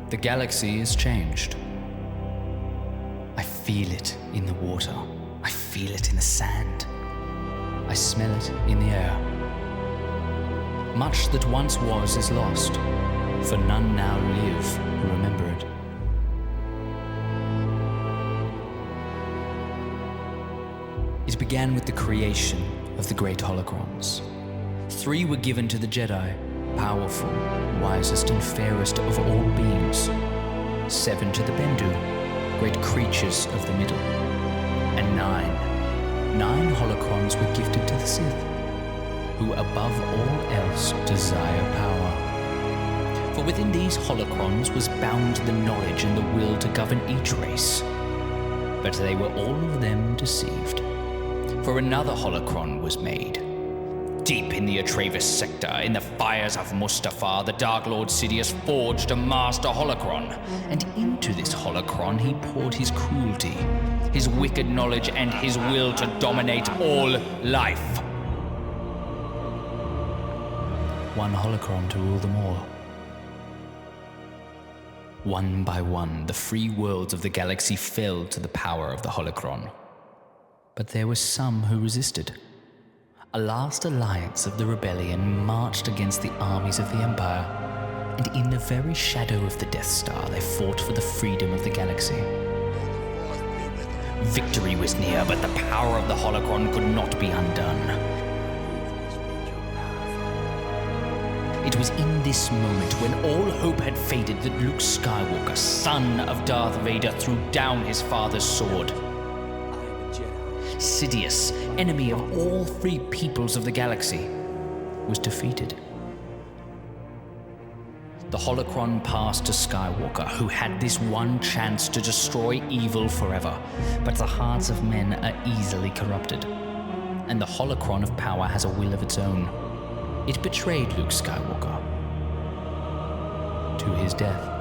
The galaxy is changed. I feel it in the water. I feel it in the sand. I smell it in the air. Much that once was is lost, for none now live who remember it. It began with the creation of the great holocrons. 3 were given to the Jedi, powerful, wisest and fairest of all beings. 7 to the Bendu, great creatures of the middle. And 9 holocrons were gifted to the Sith, who above all else desire power. For within these holocrons was bound the knowledge and the will to govern each race. But they were all of them deceived. For another holocron was made. Deep in the Atravis sector, in the fires of Mustafar, the Dark Lord Sidious forged a master holocron. And into this holocron he poured his cruelty, his wicked knowledge, and his will to dominate all life. One holocron to rule them all. One by one, the free worlds of the galaxy fell to the power of the holocron. But there were some who resisted. A last alliance of the rebellion marched against the armies of the Empire, and in the very shadow of the Death Star they fought for the freedom of the galaxy. Victory was near, but the power of the holocron could not be undone. It was in this moment, when all hope had faded, that Luke Skywalker, son of Darth Vader, threw down his father's sword. Sidious, enemy of all 3 peoples of the galaxy, was defeated. The holocron passed to Skywalker, who had this one chance to destroy evil forever. But the hearts of men are easily corrupted, and the holocron of power has a will of its own. It betrayed Luke Skywalker to his death.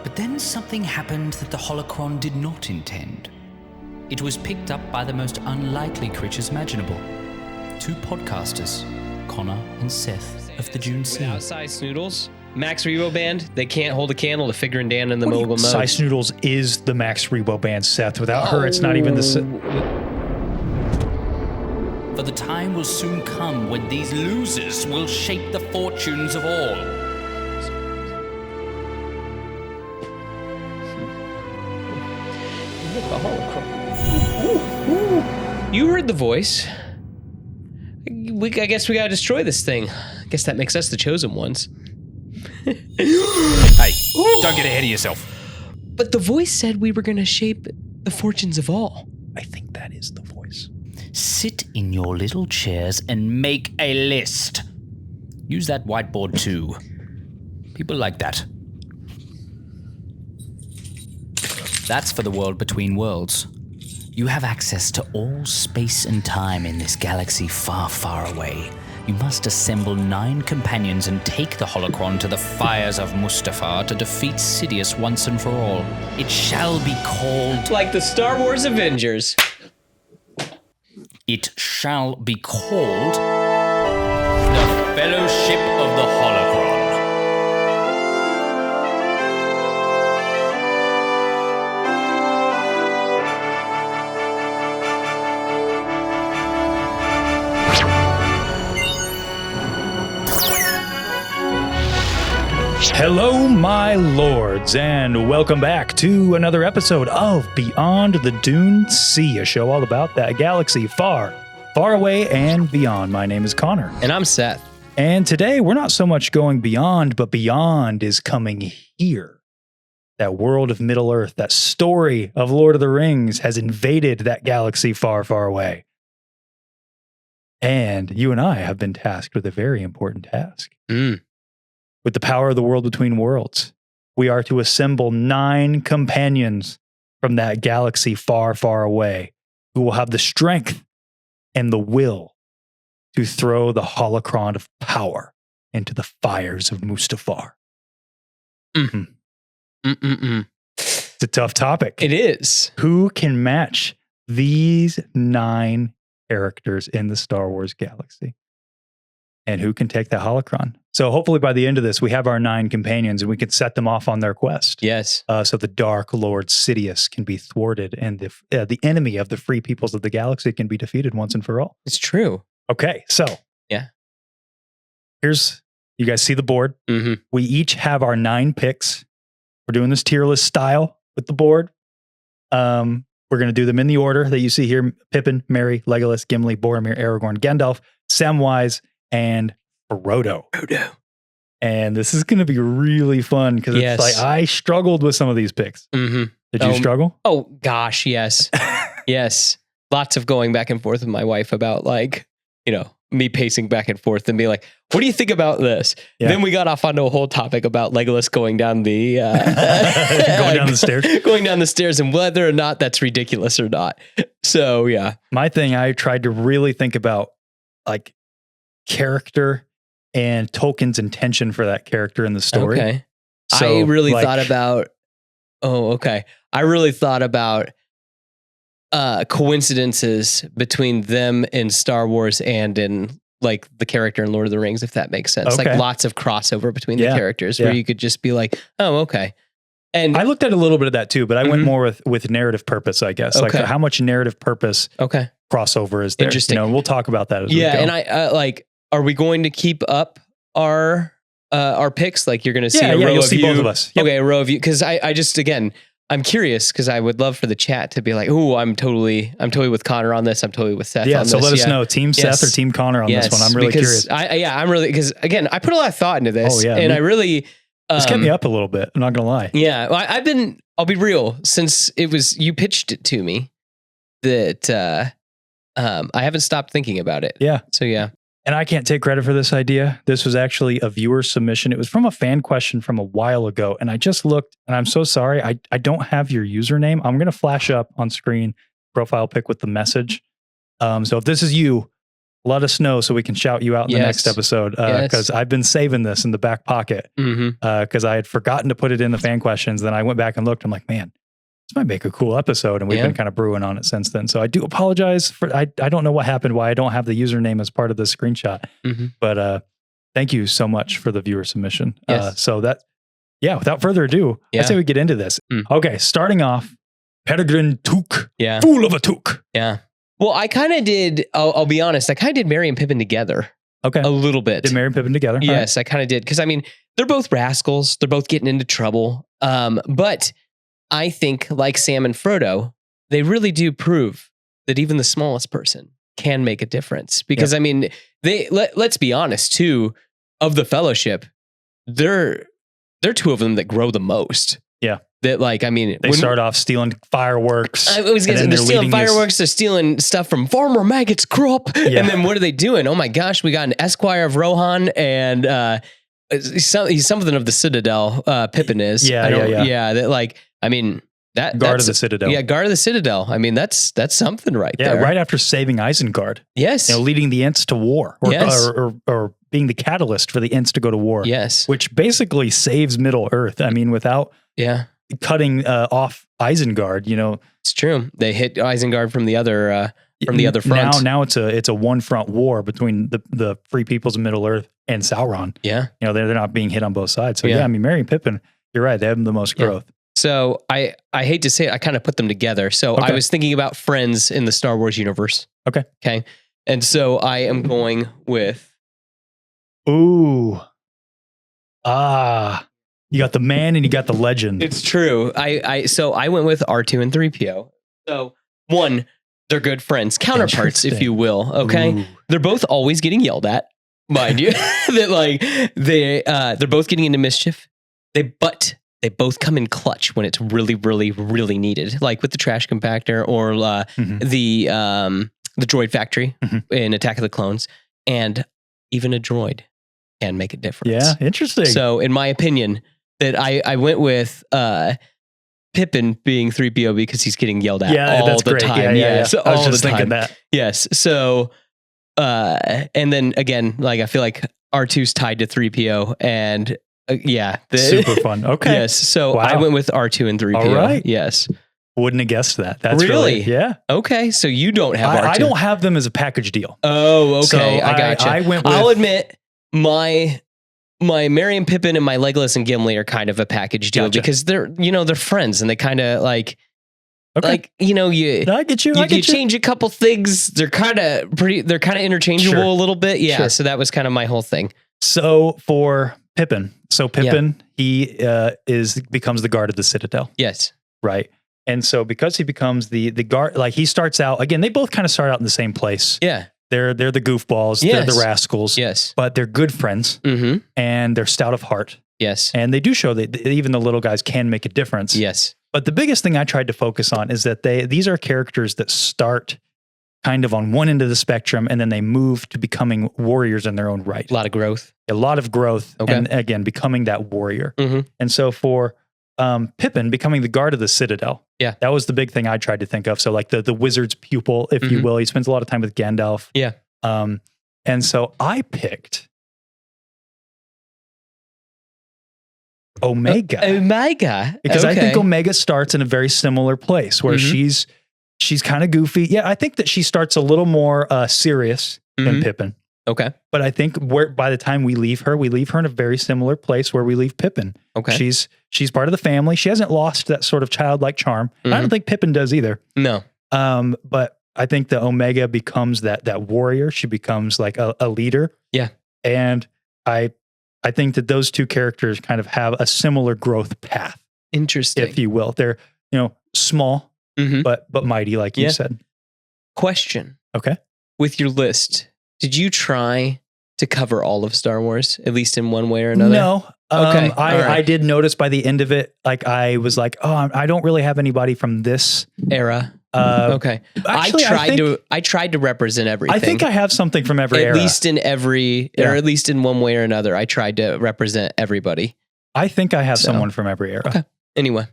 But then something happened that the holocron did not intend. It was picked up by the most unlikely creatures imaginable. 2 podcasters, Connor and Seth of the Dune Sea. Outside Snoodles, Max Rebo Band, they can't hold a candle to Figure and Dan in the mogul mode. Size Noodles is the Max Rebo Band, Seth. Without her, it's not even the... For the time will soon come when these losers will shape the fortunes of all. You heard the voice. I guess we gotta destroy this thing. I guess that makes us the chosen ones. Hey, don't get ahead of yourself. But the voice said we were gonna shape the fortunes of all. I think that is the voice. Sit in your little chairs and make a list. Use that whiteboard too. People like that. That's for the world between worlds. You have access to all space and time in this galaxy far, far away. You must assemble 9 companions and take the holocron to the fires of Mustafar to defeat Sidious once and for all. It shall be called... Like the Star Wars Avengers. It shall be called... the Fellowship of the Holocron. Hello, my lords, and welcome back to another episode of Beyond the Dune Sea, a show all about that galaxy far, far away and beyond. My name is Connor. And I'm Seth. And today we're not so much going beyond, but beyond is coming here. That world of Middle Earth, that story of Lord of the Rings has invaded that galaxy far, far away. And you and I have been tasked with a very important task. With the power of the world between worlds, we are to assemble 9 companions from that galaxy far, far away who will have the strength and the will to throw the holocron of power into the fires of Mustafar. It's a tough topic. It is. Who can match these 9 characters in the Star Wars galaxy. And who can take that holocron? So hopefully by the end of this, we have our 9 companions and we can set them off on their quest. Yes. So the Dark Lord Sidious can be thwarted and the enemy of the free peoples of the galaxy can be defeated once and for all. It's true. Okay, so yeah, here's, you guys see the board. Mm-hmm. We each have our 9 picks. We're doing this tier list style with the board. We're going to do them in the order that you see here: Pippin, Merry, Legolas, Gimli, Boromir, Aragorn, Gandalf, Samwise, and Frodo. And this is going to be really fun because it's like I struggled with some of these picks. Mm-hmm. Did you struggle? Oh gosh, yes. Yes. Lots of going back and forth with my wife about, like, you know, me pacing back and forth and being like, what do you think about this? Yeah. Then we got off onto a whole topic about Legolas going down the going down the stairs and whether or not that's ridiculous or not. So yeah. My thing, I tried to really think about like character and Tolkien's intention for that character in the story. Okay. So, I really thought about I really thought about coincidences between them in Star Wars and in like the character in Lord of the Rings, if that makes sense. Okay. Like lots of crossover between the characters where you could just be like, oh, okay. And I looked at a little bit of that too, but I went more with narrative purpose, I guess. Like how much narrative purpose crossover is there? Interesting. You know, we'll talk about that as we go. And I like, are we going to keep up our picks? Like you're going to see a row you'll of see you. both of us. Yep. Okay, a row of you. Because I just, again, I'm curious because I would love for the chat to be like, "Oh, I'm totally with Connor on this. I'm totally with Seth on this." So let us know, Team Seth or Team Connor on this one. I'm really curious. I'm really, because again, I put a lot of thought into this, and I really this kept me up a little bit. I'm not gonna lie. Yeah, I'll be real. Since you pitched it to me, that I haven't stopped thinking about it. Yeah. So yeah. And I can't take credit for this idea. This was actually a viewer submission. It was from a fan question from a while ago. And I just looked, and I'm so sorry. I don't have your username. I'm going to flash up on screen profile pic with the message. So if this is you, let us know so we can shout you out in the next episode. Because I've been saving this in the back pocket because I had forgotten to put it in the fan questions. Then I went back and looked. I'm like, man, this might make a cool episode. And we've been kind of brewing on it since then. So I do apologize for, I don't know what happened, why I don't have the username as part of the screenshot. But thank you so much for the viewer submission. So that, without further ado, I say we get into this. Okay, starting off, Peregrine Took. Fool of a Took. Yeah. Well, I kind of did, I'll be honest, I kind of did Merry and Pippin together. Okay. A little bit. Did Merry and Pippin together? Yes, I kind of did. Because I mean, they're both rascals. They're both getting into trouble. But I think, like Sam and Frodo, they really do prove that even the smallest person can make a difference. Because I mean, let's be honest too, of the Fellowship, they're two of them that grow the most. Yeah. That like, I mean, they start off stealing fireworks. I was gonna say, they're stealing fireworks. They're stealing stuff from Farmer Maggot's crop. And then what are they doing? Oh my gosh, we got an Esquire of Rohan and he's something of the Citadel. Pippin is. Yeah. That like, I mean, Guard of the Citadel. Yeah, Guard of the Citadel. I mean, that's something right there. Yeah, right after saving Isengard. Yes. You know, leading the Ents to war. Or being the catalyst for the Ents to go to war. Yes. Which basically saves Middle Earth. I mean, without cutting off Isengard, you know. It's true. They hit Isengard from the other front. Now it's a one front war between the free peoples of Middle Earth and Sauron. Yeah. You know, they're not being hit on both sides. So I mean, Merry and Pippin, you're right, they have the most growth. So I hate to say it, I kind of put them together. So I was thinking about friends in the Star Wars universe. Okay. And so I am going with. You got the man and you got the legend. It's true. So I went with R2 and 3PO. So one, they're good friends, counterparts, if you will. Okay. Ooh. They're both always getting yelled at, mind you. That like they're both getting into mischief. They both come in clutch when it's really, really, really needed, like with the trash compactor or the droid factory in Attack of the Clones, and even a droid can make a difference. Yeah, interesting. So, in my opinion, that I went with Pippin being 3PO because he's getting yelled at all the time. Yeah. So I was just thinking that. Yes. So, and then again, like I feel like R2's tied to 3PO and. Super fun. Okay. Yes. So I went with R2 and 3PO. All right. Yes. Wouldn't have guessed that. That's Really? Yeah. Okay, so you don't have R2. I don't have them as a package deal. Oh, okay. So I gotcha. I went with, I'll admit my Merry and Pippin and my Legolas and Gimli are kind of a package deal because they're friends and they kind of like you I get you. You change a couple things. They're kind of interchangeable a little bit. Yeah. Sure. So that was kind of my whole thing. So for Pippin, he becomes the guard of the Citadel. Yes. Right. And so because he becomes the guard, like he starts out again, they both kind of start out in the same place. Yeah. They're the goofballs. They're the rascals. Yes. But they're good friends and they're stout of heart. Yes. And they do show that even the little guys can make a difference. Yes. But the biggest thing I tried to focus on is that these are characters that start kind of on one end of the spectrum and then they move to becoming warriors in their own right. A lot of growth. Okay. And again, becoming that warrior. And so for Pippin becoming the guard of the Citadel. Yeah. That was the big thing I tried to think of. So like the wizard's pupil, if you will. He spends a lot of time with Gandalf. Yeah. And so I picked Omega. Because I think Omega starts in a very similar place where she's kind of goofy. Yeah, I think that she starts a little more serious than Pippin. Okay. But I think by the time we leave her in a very similar place where we leave Pippin. Okay. She's part of the family. She hasn't lost that sort of childlike charm. I don't think Pippin does either. No. But I think that Omega becomes that warrior. She becomes like a leader. Yeah. And I think that those two characters kind of have a similar growth path. Interesting. If you will. They're, small, but mighty, like you said. Question. Okay. With your list, did you try to cover all of Star Wars, at least in one way or another? No. Okay. I did notice by the end of it, like I was like, oh, I don't really have anybody from this era. Okay. Actually, I tried to represent everything. I think I have something from every era. At least in or at least in one way or another. I tried to represent everybody. I think I have someone from every era. Okay. Anyway.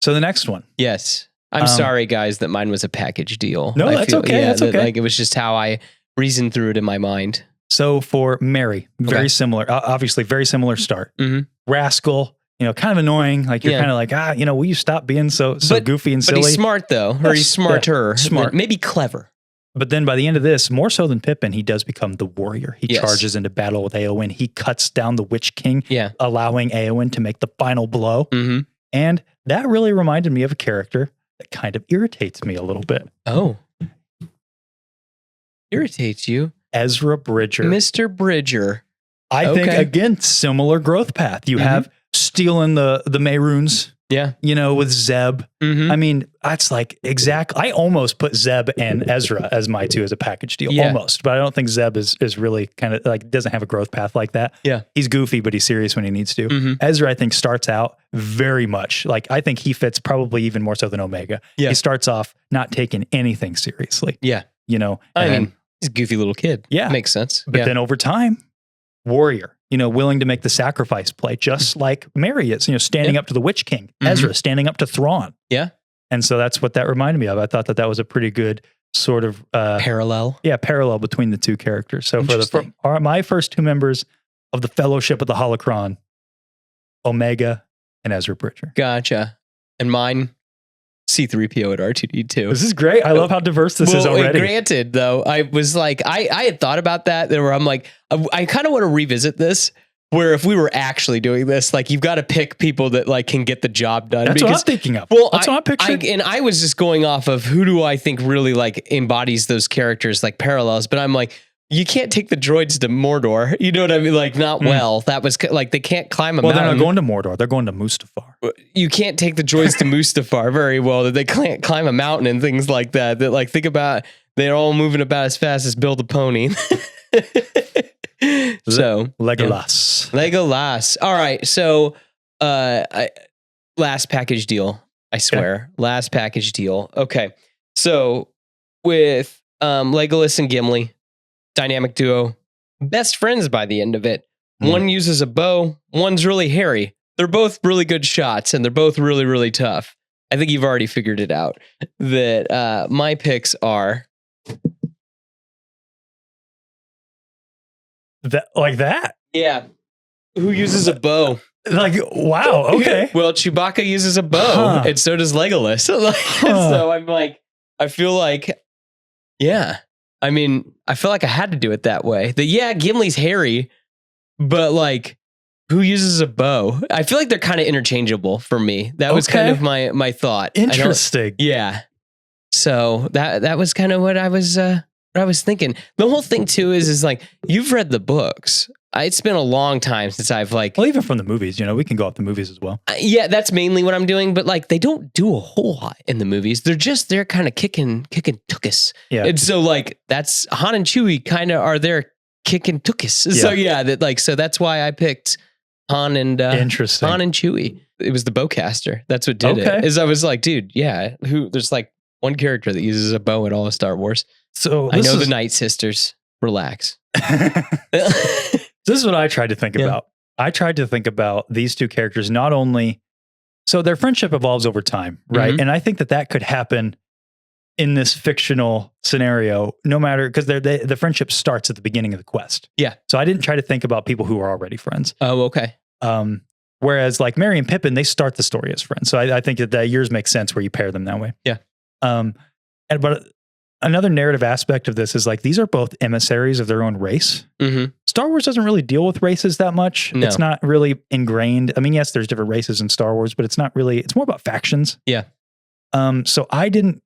So the next one. Yes. I'm sorry, guys, that mine was a package deal. No, that's okay. That's okay. Like, it was just how I reasoned through it in my mind. So for Mary, very similar, obviously very similar start. Rascal, kind of annoying. Like you're kind of like, will you stop being so goofy and silly? But he's smart though, or he's smarter. Yeah, smart. Maybe clever. But then by the end of this, more so than Pippin, he does become the warrior. He charges into battle with Éowyn. He cuts down the Witch King, allowing Éowyn to make the final blow. And that really reminded me of a character that kind of irritates me a little bit. Oh. Irritates you? Ezra Bridger. Mr. Bridger. I think, again, similar growth path. You have stealing the Mehrunes. Yeah. With Zeb. I mean, that's like I almost put Zeb and Ezra as my two as a package deal. Yeah. Almost. But I don't think Zeb is really kind of like, doesn't have a growth path like that. Yeah. He's goofy, but he's serious when he needs to. Ezra, I think, starts out very much like, I think he fits probably even more so than Omega. Yeah. He starts off not taking anything seriously. Yeah. I mean, he's a goofy little kid. Yeah. Makes sense. But then over time, warrior. Willing to make the sacrifice play, just like Mary is, standing up to the Witch King, Ezra standing up to Thrawn. Yeah. And so that's what that reminded me of. I thought that was a pretty good sort of parallel. Yeah, parallel between the two characters. So for my first two members of the Fellowship of the Holocron, Omega and Ezra Bridger. Gotcha. And mine, C-3PO at R2-D2. This is great. I love how diverse this is already. Granted, though, I was like, I had thought about that, where I'm like, I kind of want to revisit this, where if we were actually doing this, like, you've got to pick people that like can get the job done. That's what I'm thinking of. Well, that's what I'm picturing. And I was just going off of who do I think really like embodies those characters, like parallels. But I'm like, you can't take the droids to Mordor. You know what I mean? Like, not well. That was like, they can't climb a mountain. Well, they're not going to Mordor. They're going to Mustafar. You can't take the droids to Mustafar very well. That they can't climb a mountain and things like that. That like, think about, they're all moving about as fast as Bill the Pony. So Legolas. Legolas. All right. So, last package deal. I swear, last package deal. Okay. So with Legolas and Gimli, dynamic duo, best friends by the end of it. One uses a bow, one's really hairy. They're both really good shots and they're both really, really tough. I think you've already figured it out that my picks are that. Yeah. Who uses a bow? Like, wow, okay. Well, Chewbacca uses a bow, and so does Legolas. So I'm like, I feel like, yeah. I mean, I feel like I had to do it that way. Gimli's hairy, but like, who uses a bow? I feel like they're kind of interchangeable for me. That was kind of my thought. Interesting. Yeah. So that was kind of what I was thinking. The whole thing too is like, you've read the books. It's been a long time since I've like... Well, even from the movies, we can go off the movies as well. Yeah, that's mainly what I'm doing. But like, they don't do a whole lot in the movies. They're kind of kicking tuchus. Yeah. And so like, that's Han and Chewie kind of are there kicking tuchus. Yeah. So that's why I picked Han and Interesting. Han and Chewie. It was the bowcaster. That's what did it. Is I was like, dude, yeah, there's like one character that uses a bow in all of Star Wars. So I know the Night Sisters. Relax. This is what I tried to think about. I tried to think about these two characters, not only, so their friendship evolves over time, right? Mhm. And I think that could happen in this fictional scenario, no matter, because the friendship starts at the beginning of the quest. Yeah. So I didn't try to think about people who are already friends. Oh, okay. Whereas like Merry and Pippin, they start the story as friends. So I think that yours makes sense where you pair them that way. Yeah. But another narrative aspect of this is like, these are both emissaries of their own race. Mm-hmm. Star Wars doesn't really deal with races that much. No. It's not really ingrained. I mean, yes, there's different races in Star Wars, but it's not really, it's more about factions. Yeah. So I didn't,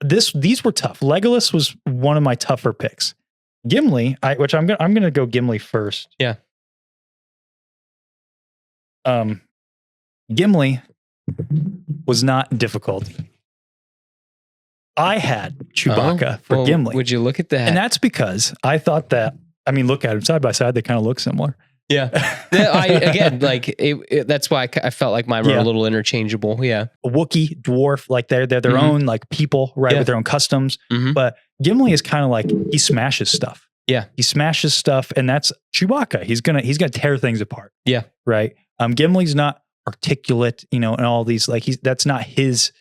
these were tough. Legolas was one of my tougher picks. Gimli, I'm going to go Gimli first. Yeah. Gimli was not difficult. I had Chewbacca for Gimli. Would you look at that? And that's because I thought that, I mean, look at them side by side, they kind of look similar. Yeah. That's why I felt like mine were a little interchangeable. Yeah. A Wookiee, dwarf, like they're their own like people, right? With their own customs. Mm-hmm. But Gimli is kind of like, he smashes stuff. Yeah. He smashes stuff, and that's Chewbacca. He's gonna tear things apart. Yeah. Right. Gimli's not articulate, and all these, like that's not his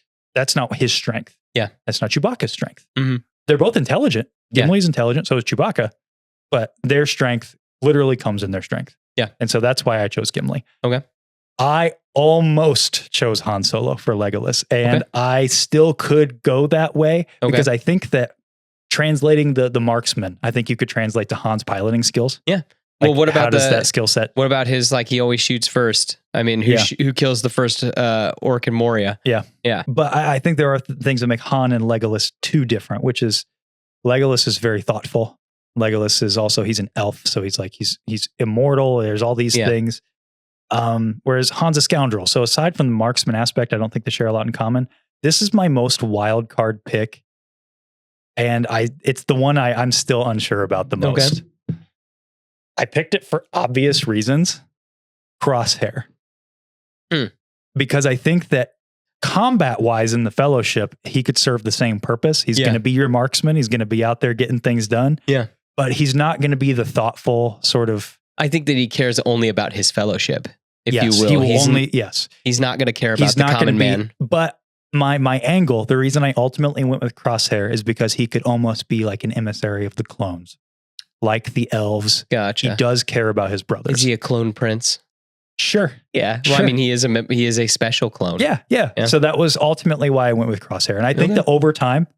strength. Yeah. That's not Chewbacca's strength. Mm-hmm. They're both intelligent. Gimli's intelligent, so is Chewbacca. But their strength literally comes in their strength. Yeah. And so that's why I chose Gimli. Okay. I almost chose Han Solo for Legolas, and I still could go that way because I think that translating the marksman, I think you could translate to Han's piloting skills. Yeah. Like, well, what about that skill set? What about his, like, he always shoots first? I mean, who kills the first orc in Moria? Yeah. Yeah. But I think there are things that make Han and Legolas too different, which is Legolas is very thoughtful. Legolas is also, he's an elf. So he's like, he's immortal. There's all these things. Whereas Han's a scoundrel. So aside from the marksman aspect, I don't think they share a lot in common. This is my most wild card pick. And it's the one I'm still unsure about the most. I picked it for obvious reasons. Crosshair. Because I think that combat-wise in the Fellowship, he could serve the same purpose. He's going to be your marksman. He's going to be out there getting things done. Yeah. But he's not going to be the thoughtful sort of... I think that he cares only about his Fellowship, if you will. He will only... Yes. He's not going to care about the common man. But my angle, the reason I ultimately went with Crosshair is because he could almost be like an emissary of the clones. Like the elves. Gotcha. He does care about his brothers. Is he a clone prince? Sure. Yeah. Well, I mean, he is a special clone. Yeah. So that was ultimately why I went with Crosshair. And I think that over time,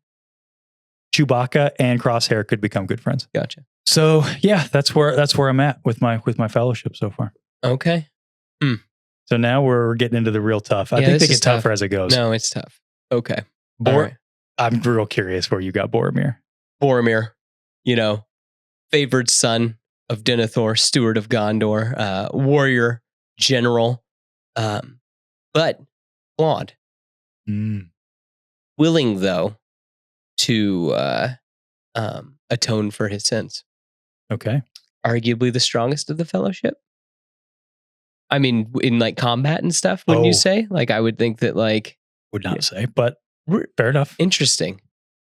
Chewbacca and Crosshair could become good friends. Gotcha. So yeah, that's where I'm at with my Fellowship so far. Okay. So now we're getting into the real tough. I think they get tougher as it goes. No, it's tough. Okay. I'm real curious where you got Boromir. Boromir, favored son of Denethor, steward of Gondor, warrior, general, but flawed. Willing, though, to atone for his sins. Okay. Arguably the strongest of the Fellowship. I mean, in like combat and stuff, wouldn't you say? Like, I would think that would not say, but fair enough. Interesting.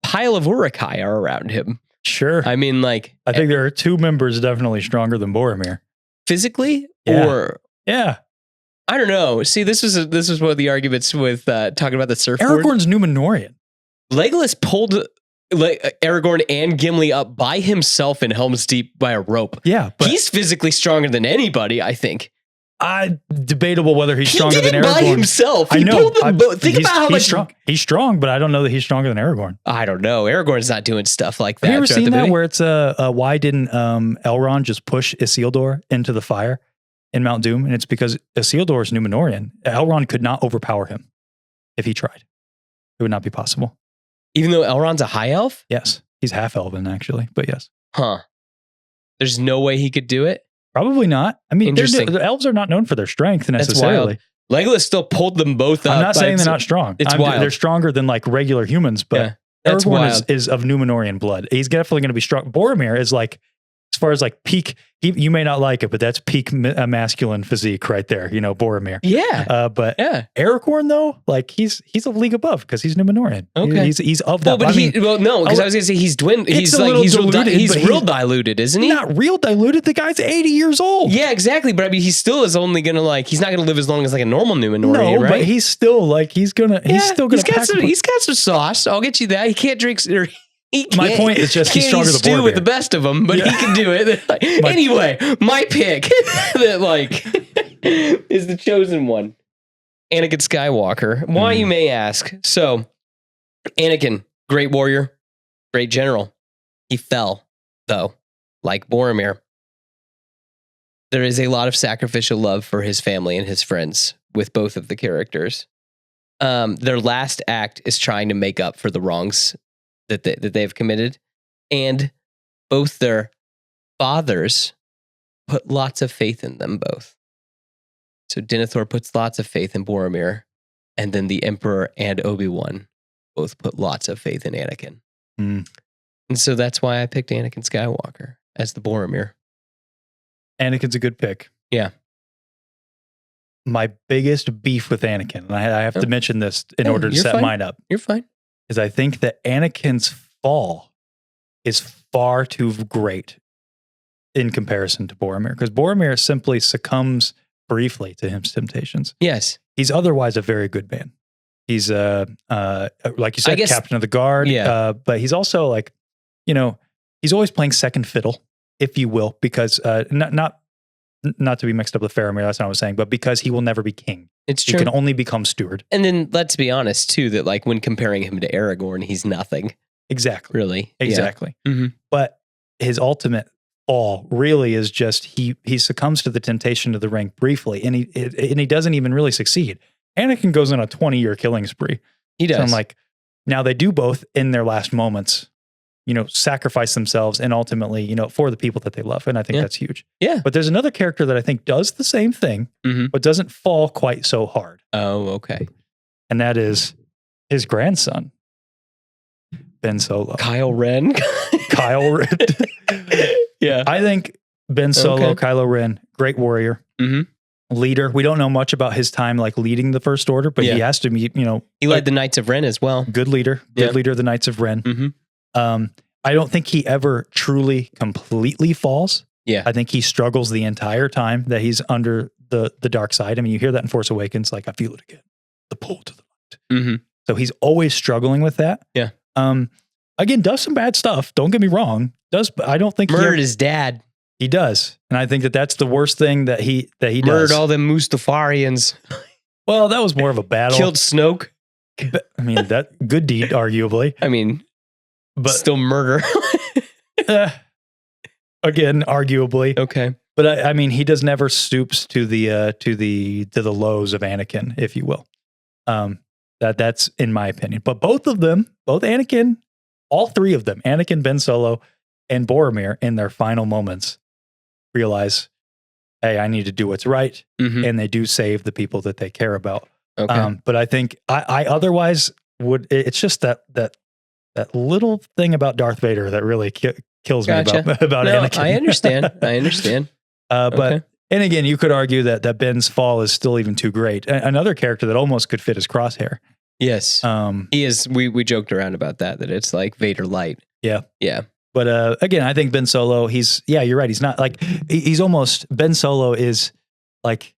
Pile of Uruk-hai are around him. Sure. I mean, I think there are two members definitely stronger than Boromir. Physically? Yeah. Or... Yeah. I don't know. See, this was one of the arguments with talking about the surfboard. Aragorn's Númenórean. Legolas pulled Aragorn and Gimli up by himself in Helm's Deep by a rope. Yeah. He's physically stronger than anybody, I think. Debatable whether he's stronger than Aragorn. By himself. He I know. pulled them both. Think about how much. Strong. He's strong, but I don't know that he's stronger than Aragorn. I don't know. Aragorn's not doing stuff like that. Have you ever seen that where it's why didn't Elrond just push Isildur into the fire in Mount Doom? And it's because Isildur is Númenorian. Elrond could not overpower him if he tried. It would not be possible. Even though Elrond's a high elf? Yes. He's half elven, actually, but yes. Huh. There's no way he could do it? Probably not. I mean, the elves are not known for their strength necessarily. Legolas still pulled them both up. I'm not saying they're not strong. It's wild. They're stronger than like regular humans, but Aragorn is of Númenorian blood. He's definitely going to be strong. Boromir is like, as far as like peak, you may not like it, but that's peak masculine physique right there. You know, Boromir. Yeah. But Aragorn though, like he's a league above because he's Númenorian. Okay. He's of that. No, because I was gonna say he's dwindled. He's real diluted, isn't he? Not real diluted. The guy's 80 years old. Yeah, exactly. But I mean, he still is only gonna he's not gonna live as long as like a normal Númenorian, right? But he's still like he's still gonna. He's got some sauce. I'll get you that. He can't drink. My point is just he's stronger than Boromir. With the best of them, but he can do it. Anyway, my pick that is the chosen one, Anakin Skywalker. Why, you may ask? So, Anakin, great warrior, great general. He fell, though, like Boromir. There is a lot of sacrificial love for his family and his friends with both of the characters. Their last act is trying to make up for the wrongs that they've committed, and both their fathers put lots of faith in them both. So Denethor puts lots of faith in Boromir, and then the Emperor and Obi-Wan both put lots of faith in Anakin. And so that's why I picked Anakin Skywalker as the Boromir. Anakin's a good pick. Yeah. My biggest beef with Anakin, and I have to mention this in order to set mine up. You're fine. Is I think that Anakin's fall is far too great in comparison to Boromir, because Boromir simply succumbs briefly to his temptations. Yes. He's otherwise a very good man. He's like you said, captain of the guard. Yeah. But he's also like, he's always playing second fiddle, if you will, because not to be mixed up with Faramir, that's not what I was saying, but because he will never be king. It's true. He can only become steward. And then let's be honest too, that like when comparing him to Aragorn, he's nothing. Exactly. Really. Exactly. Yeah. Mm-hmm. But his ultimate fall really is just he succumbs to the temptation of the ring briefly, and he doesn't even really succeed. Anakin goes on a 20-year killing spree. He does. So I'm like, now they do both in their last moments, sacrifice themselves and ultimately, for the people that they love. And I think that's huge. Yeah. But there's another character that I think does the same thing, but doesn't fall quite so hard. Oh, okay. And that is his grandson, Ben Solo. Kylo Ren. Kylo Ren. Yeah. I think Ben Solo, Kylo Ren, great warrior, leader. We don't know much about his time like leading the First Order, but he has to be, he led the Knights of Ren as well. Good leader of the Knights of Ren. I don't think he ever truly completely falls. Yeah. I think he struggles the entire time that he's under the dark side. I mean, you hear that in Force Awakens, like, I feel it again, the pull to the light. So he's always struggling with that. Yeah. Again, does some bad stuff. Don't get me wrong. I don't think murdered his dad. He does. And I think that that's the worst thing that he does. Murdered all them Mustafarians. Well, that was more of a battle. Killed Snoke. I mean, that good deed, arguably. I mean, but still murder. Again, arguably. Okay. But I mean, he does never stoops to the lows of Anakin, if you will. That's in my opinion. But both of them, both Anakin, all three of them, Anakin, Ben Solo, and Boromir, in their final moments, realize, hey, I need to do what's right, and they do save the people that they care about. Okay. But I think I otherwise would. It's just that little thing about Darth Vader that really kills me about Anakin. I understand. But and again, you could argue that Ben's fall is still even too great. Another character that almost could fit his crosshair. Yes, he is. We joked around about that it's like Vader light. Yeah. But again, I think Ben Solo. You're right. He's not like he's almost Ben Solo is like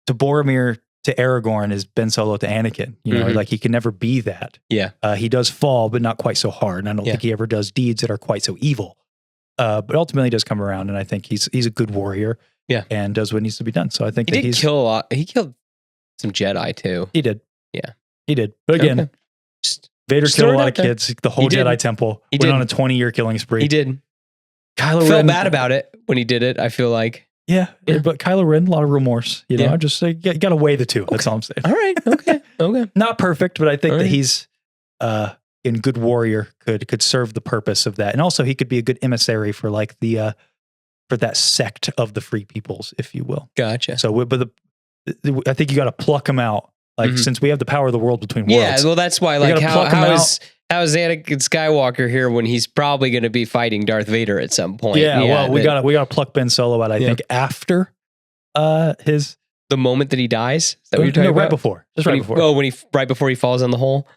to Boromir to Aragorn is Ben Solo to Anakin. Like he can never be that. Yeah. He does fall, but not quite so hard. And I don't think he ever does deeds that are quite so evil. But ultimately, he does come around, and I think he's a good warrior. Yeah. And does what needs to be done. So I think he did kill a lot. He killed some Jedi too. He did. Yeah. He did. But again, Vader killed a lot of kids. The whole Jedi Temple went on a 20-year killing spree. He did. Kylo Ren felt bad about it when he did it, I feel like. Yeah. But Kylo Ren, a lot of remorse. You know, I just say, you got to weigh the two. That's all I'm saying. All right. Okay. Not perfect, but I think that he's in good warrior could serve the purpose of that. And also he could be a good emissary for like the for that sect of the free peoples, if you will. Gotcha. So but I think you got to pluck them out. Like since we have the power of the world between worlds. Yeah, well that's why like how is Anakin Skywalker here when he's probably going to be fighting Darth Vader at some point? Yeah, well we got to pluck Ben Solo out I think after the moment that he dies. Is that what you're talking about? Right before. Just right before. Oh, right before he falls in the hole.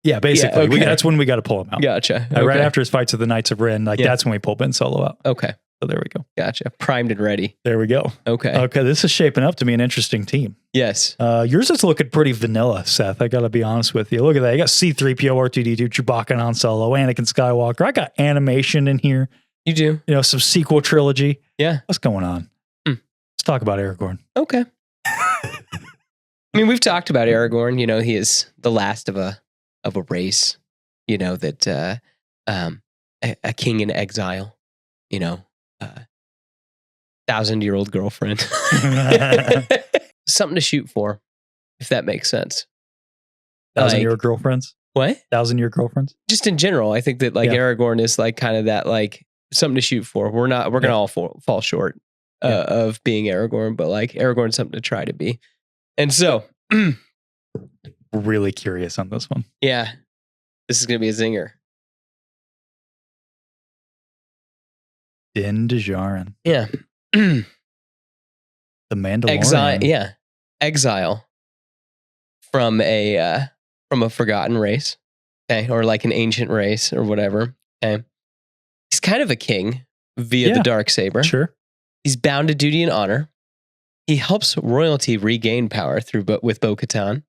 Yeah, basically. Yeah, okay. That's when we got to pull him out. Gotcha. Right after his fights with the Knights of Ren, that's when we pull Ben Solo out. Okay. So there we go. Gotcha. Primed and ready. There we go. Okay. Okay, this is shaping up to be an interesting team. Yes. Yours is looking pretty vanilla, Seth. I got to be honest with you. Look at that. You got C-3PO, R2-D2, Chewbacca, and Han Solo, Anakin Skywalker. I got animation in here. You do? You know, some sequel trilogy. Yeah. What's going on? Let's talk about Aragorn. Okay. I mean, we've talked about Aragorn. You know, he is the last of a race. You know that a king in exile. You know, 1,000-year-old girlfriend. Something to shoot for, if that makes sense. 1,000-year girlfriends? What? 1,000-year girlfriends? Just in general, I think that like Aragorn is like kind of that like something to shoot for. We're gonna all fall short of being Aragorn, but like Aragorn's something to try to be. And so, really curious on this one. Yeah, this is gonna be a zinger. Din Djarin. Yeah. The Mandalorian. Exile from a forgotten race. Okay. Or like an ancient race or whatever. Okay. He's kind of a king via the Darksaber. Sure. He's bound to duty and honor. He helps royalty regain power with Bo-Katan.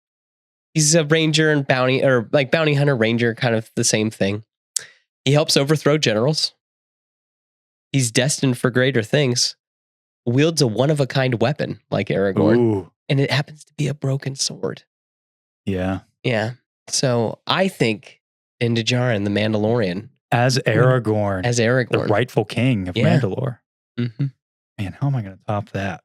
He's a ranger and bounty hunter ranger, kind of the same thing. He helps overthrow generals. He's destined for greater things. Wields a one-of-a-kind weapon like Aragorn. Ooh. And it happens to be a broken sword. Yeah. Yeah. So I think Din Djarin, the Mandalorian. As Aragorn. The rightful king of Mandalore. Mm-hmm. Man, how am I going to top that?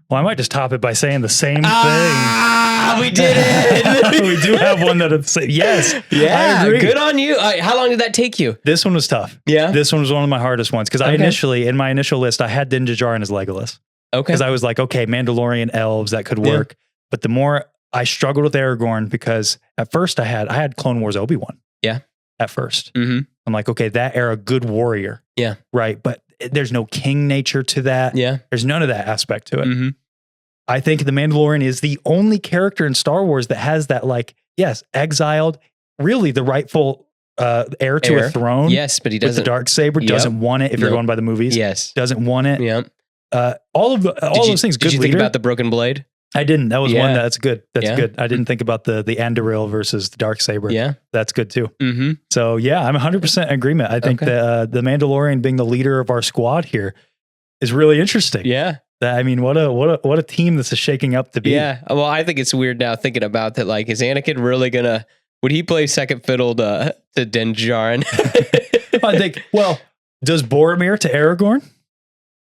Well, I might just top it by saying the same thing. We did it. We do have one that it's yes. Yeah, I agree. Good on you. How long did that take you? This one was tough. Yeah. This one was one of my hardest ones because in my initial list, I had Din Djarin as Legolas. Okay. Because I was like, okay, Mandalorian elves, that could work. Yeah. But the more I struggled with Aragorn because at first I had Clone Wars Obi-Wan. Yeah. At first. Mm-hmm. I'm like, okay, that era, good warrior. Yeah. Right. But there's no king nature to that. Yeah. There's none of that aspect to it. Mm-hmm. I think the Mandalorian is the only character in Star Wars that has that, like, yes, exiled, really the rightful heir to a throne. Yes, but he doesn't. With the Darksaber, doesn't want it if you're going by the movies. Yes. Doesn't want it. Yeah. All those things. Did you think about the broken blade? I didn't. That was one that's good. That's good. I didn't think about the Andoril versus the Darksaber. Yeah. That's good too. Mm-hmm. So yeah, I'm 100% in agreement. I think the Mandalorian being the leader of our squad here is really interesting. Yeah. I mean, what a team this is shaking up to be. Yeah. Well, I think it's weird now thinking about that. Like, is Anakin really would he play second fiddle to Din Djarin? I think, well, does Boromir to Aragorn?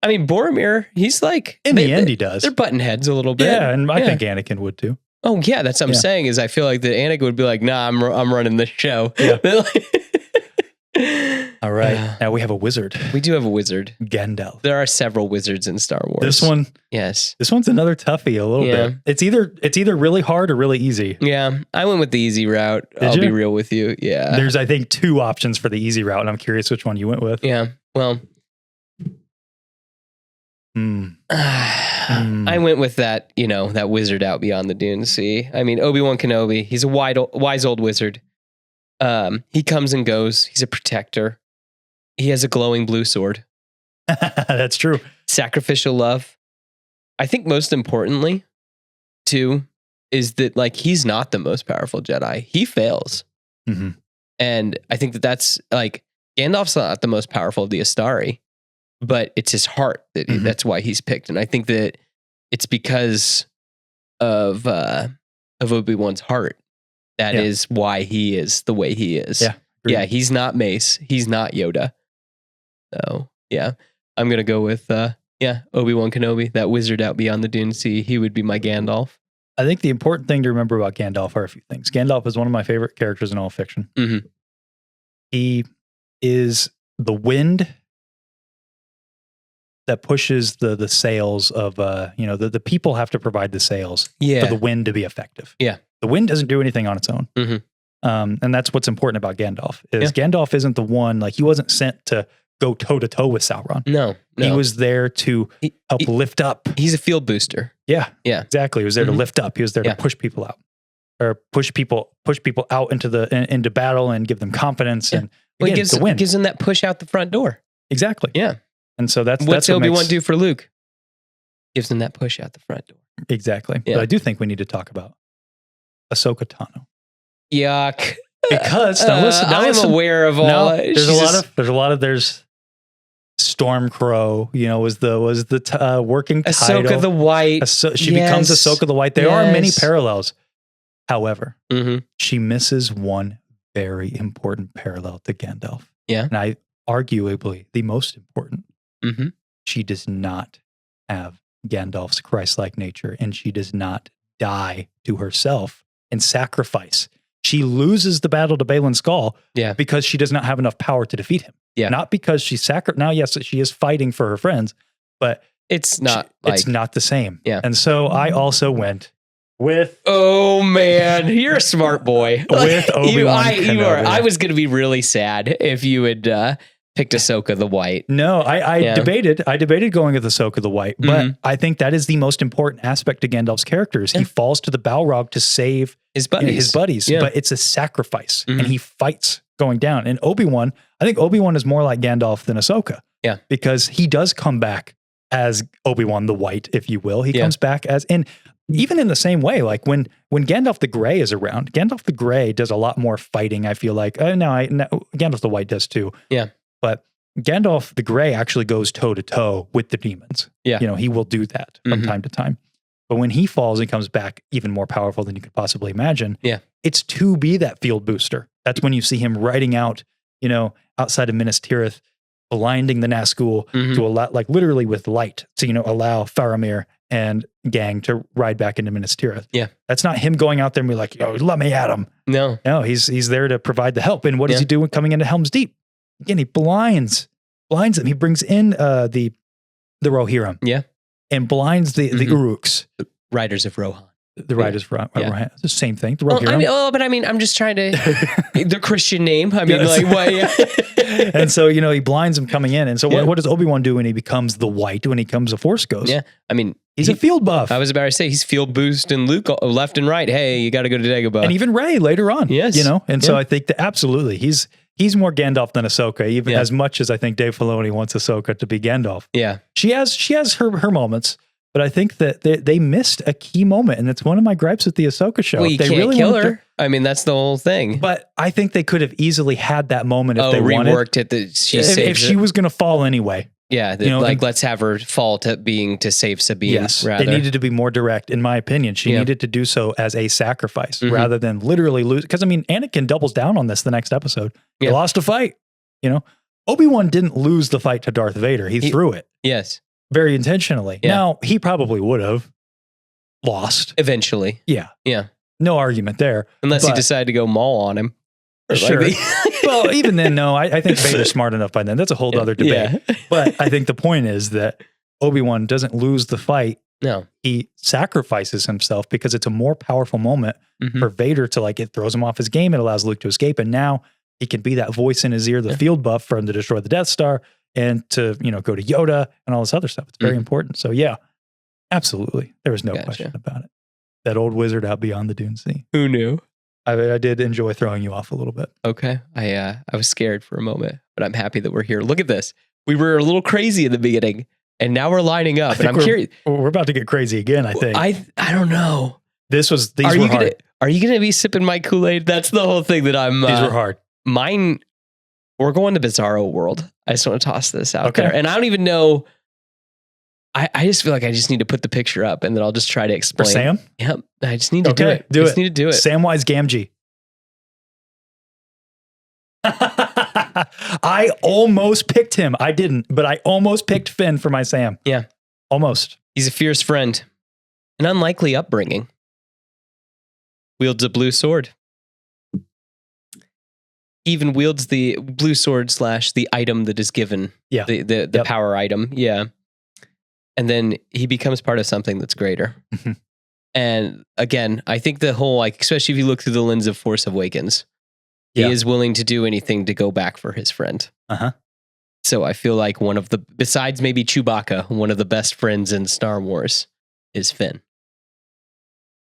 I mean, Boromir, he's like... In the end, he does. They're butting heads a little bit. Yeah, and I think Anakin would too. Oh, yeah, that's what I'm saying, is I feel like that Anakin would be like, nah, I'm running this show. Yeah. All right. Now we have a wizard. We do have a wizard. Gandalf. There are several wizards in Star Wars. This one... Yes. This one's another toughie a little bit. It's either really hard or really easy. Yeah. I went with the easy route. I'll be real with you. Yeah. There's, I think, 2 options for the easy route, and I'm curious which one you went with. Yeah. Well... I went with that, that wizard out beyond the Dune Sea. I mean, Obi-Wan Kenobi, he's a wise old wizard. He comes and goes. He's a protector. He has a glowing blue sword. That's true. Sacrificial love. I think most importantly, too, is that like he's not the most powerful Jedi. He fails. Mm-hmm. And I think that's like Gandalf's not the most powerful of the Astari. but it's his heart that's why he's picked. And I think that it's because of Obi-Wan's heart. That is why he is the way he is. Yeah. Yeah. He's not Mace. He's not Yoda. So yeah, I'm going to go with, Obi-Wan Kenobi, that wizard out beyond the Dune Sea. He would be my Gandalf. I think the important thing to remember about Gandalf are a few things. Gandalf is one of my favorite characters in all fiction. Mm-hmm. He is the wind that pushes the sails of, the people have to provide the sails for the wind to be effective. Yeah. The wind doesn't do anything on its own. Mm-hmm. And that's what's important about Gandalf is Gandalf isn't the one, like he wasn't sent to go toe to toe with Sauron. No. He was there to help lift up. He's a field booster. Yeah. Yeah. Exactly. He was there to lift up. He was there to push people out. Or push people out into battle and give them confidence. And again, he gives them that push out the front door. Exactly. Yeah. And so that's what's Obi-Wan do for Luke? Gives him that push out the front door. Exactly. Yeah. But I do think we need to talk about Ahsoka Tano. Yuck. Because I'm aware of all. No, there's a lot of Stormcrow. Was the working title. Ahsoka the White. She becomes Ahsoka the White. There are many parallels. However, she misses one very important parallel to Gandalf. Yeah, and arguably the most important. Mm-hmm. She does not have Gandalf's Christ-like nature, and she does not die to herself and sacrifice. She loses the battle to Balin Skull because she does not have enough power to defeat him. Yeah. Not because she Now, yes, she is fighting for her friends, but it's not the same. Yeah. And so I also went with... Oh, man. You're a smart boy. With Obi-Wan Kenobi. I was going to be really sad if you had picked Ahsoka the White. No, I debated. I debated going with Ahsoka the White, but I think that is the most important aspect to Gandalf's characters. He falls to the Balrog to save his buddies, but it's a sacrifice, and he fights going down. And Obi-Wan, I think Obi-Wan is more like Gandalf than Ahsoka. Yeah, because he does come back as Obi-Wan the White, if you will. He comes back and even in the same way, like when Gandalf the Grey is around, Gandalf the Grey does a lot more fighting. I feel like Gandalf the White does too. Yeah. But Gandalf the Grey actually goes toe to toe with the demons. Yeah. He will do that from time to time. But when he falls and comes back even more powerful than you could possibly imagine, it's to be that field booster. That's when you see him riding out, outside of Minas Tirith, blinding the Nazgul to allow, like literally with light, to, allow Faramir and gang to ride back into Minas Tirith. Yeah. That's not him going out there and be like, let me at him. No, he's there to provide the help. And what does he do when coming into Helm's Deep? Again, he blinds them. He brings in the Rohirrim. Yeah. And blinds the Uruks. The Riders of Rohan. The Riders of Rohan. It's the same thing. The Rohirrim. I'm just trying to, the Christian name. And so, he blinds them coming in. And so what does Obi-Wan do when he becomes the White, when he becomes a Force Ghost? Yeah. He's a field buff. I was about to say, he's field boosting Luke left and right. Hey, you got to go to Dagobah. And even Rey later on. Yes. And so I think that absolutely, he's more Gandalf than Ahsoka, even as much as I think Dave Filoni wants Ahsoka to be Gandalf. Yeah. She has her moments, but I think that they missed a key moment, and it's one of my gripes with the Ahsoka show. Well, you can't kill her. That's the whole thing. But I think they could have easily had that moment if they wanted. Reworked it. If she was going to fall anyway. Yeah, let's have her fall to save Sabine. Yes, rather. They needed to be more direct, in my opinion. She needed to do so as a sacrifice rather than literally lose. Because Anakin doubles down on this the next episode. He lost a fight. Obi-Wan didn't lose the fight to Darth Vader. He threw it. Yes, very intentionally. Yeah. Now he probably would have lost eventually. Yeah, no argument there. Unless he decided to go Maul on him. Sure. Well, even then, no. I think Vader's smart enough by then. That's a whole other debate. Yeah. But I think the point is that Obi-Wan doesn't lose the fight. No. He sacrifices himself because it's a more powerful moment for Vader to it throws him off his game. It allows Luke to escape. And now he can be that voice in his ear, the field buff for him to destroy the Death Star and to, go to Yoda and all this other stuff. It's very important. So yeah, absolutely. There was no question about it. That old wizard out beyond the Dune Sea. Who knew? I did enjoy throwing you off a little bit. Okay. I was scared for a moment, but I'm happy that we're here. Look at this. We were a little crazy in the beginning, and now we're lining up. And I'm curious. We're about to get crazy again, I think. I don't know. These were hard. Are you going to be sipping my Kool-Aid? That's the whole thing that I'm... These were hard. Mine We're going to Bizarro World. I just want to toss this out there. And I don't even know. I just feel like I just need to put the picture up and then I'll just try to explain. For Sam? Yep. I just need to do it. Just need to do it. Samwise Gamgee. I almost picked him. I didn't, but I almost picked Finn for my Sam. Yeah. Almost. He's a fierce friend. An unlikely upbringing. Wields a blue sword. Even wields the blue sword / the item that is given. Yeah. The power item. Yeah. And then he becomes part of something that's greater. And again, I think the whole, like, especially if you look through the lens of Force Awakens, he is willing to do anything to go back for his friend. So I feel like one of the, besides maybe Chewbacca, one of the best friends in Star Wars is Finn.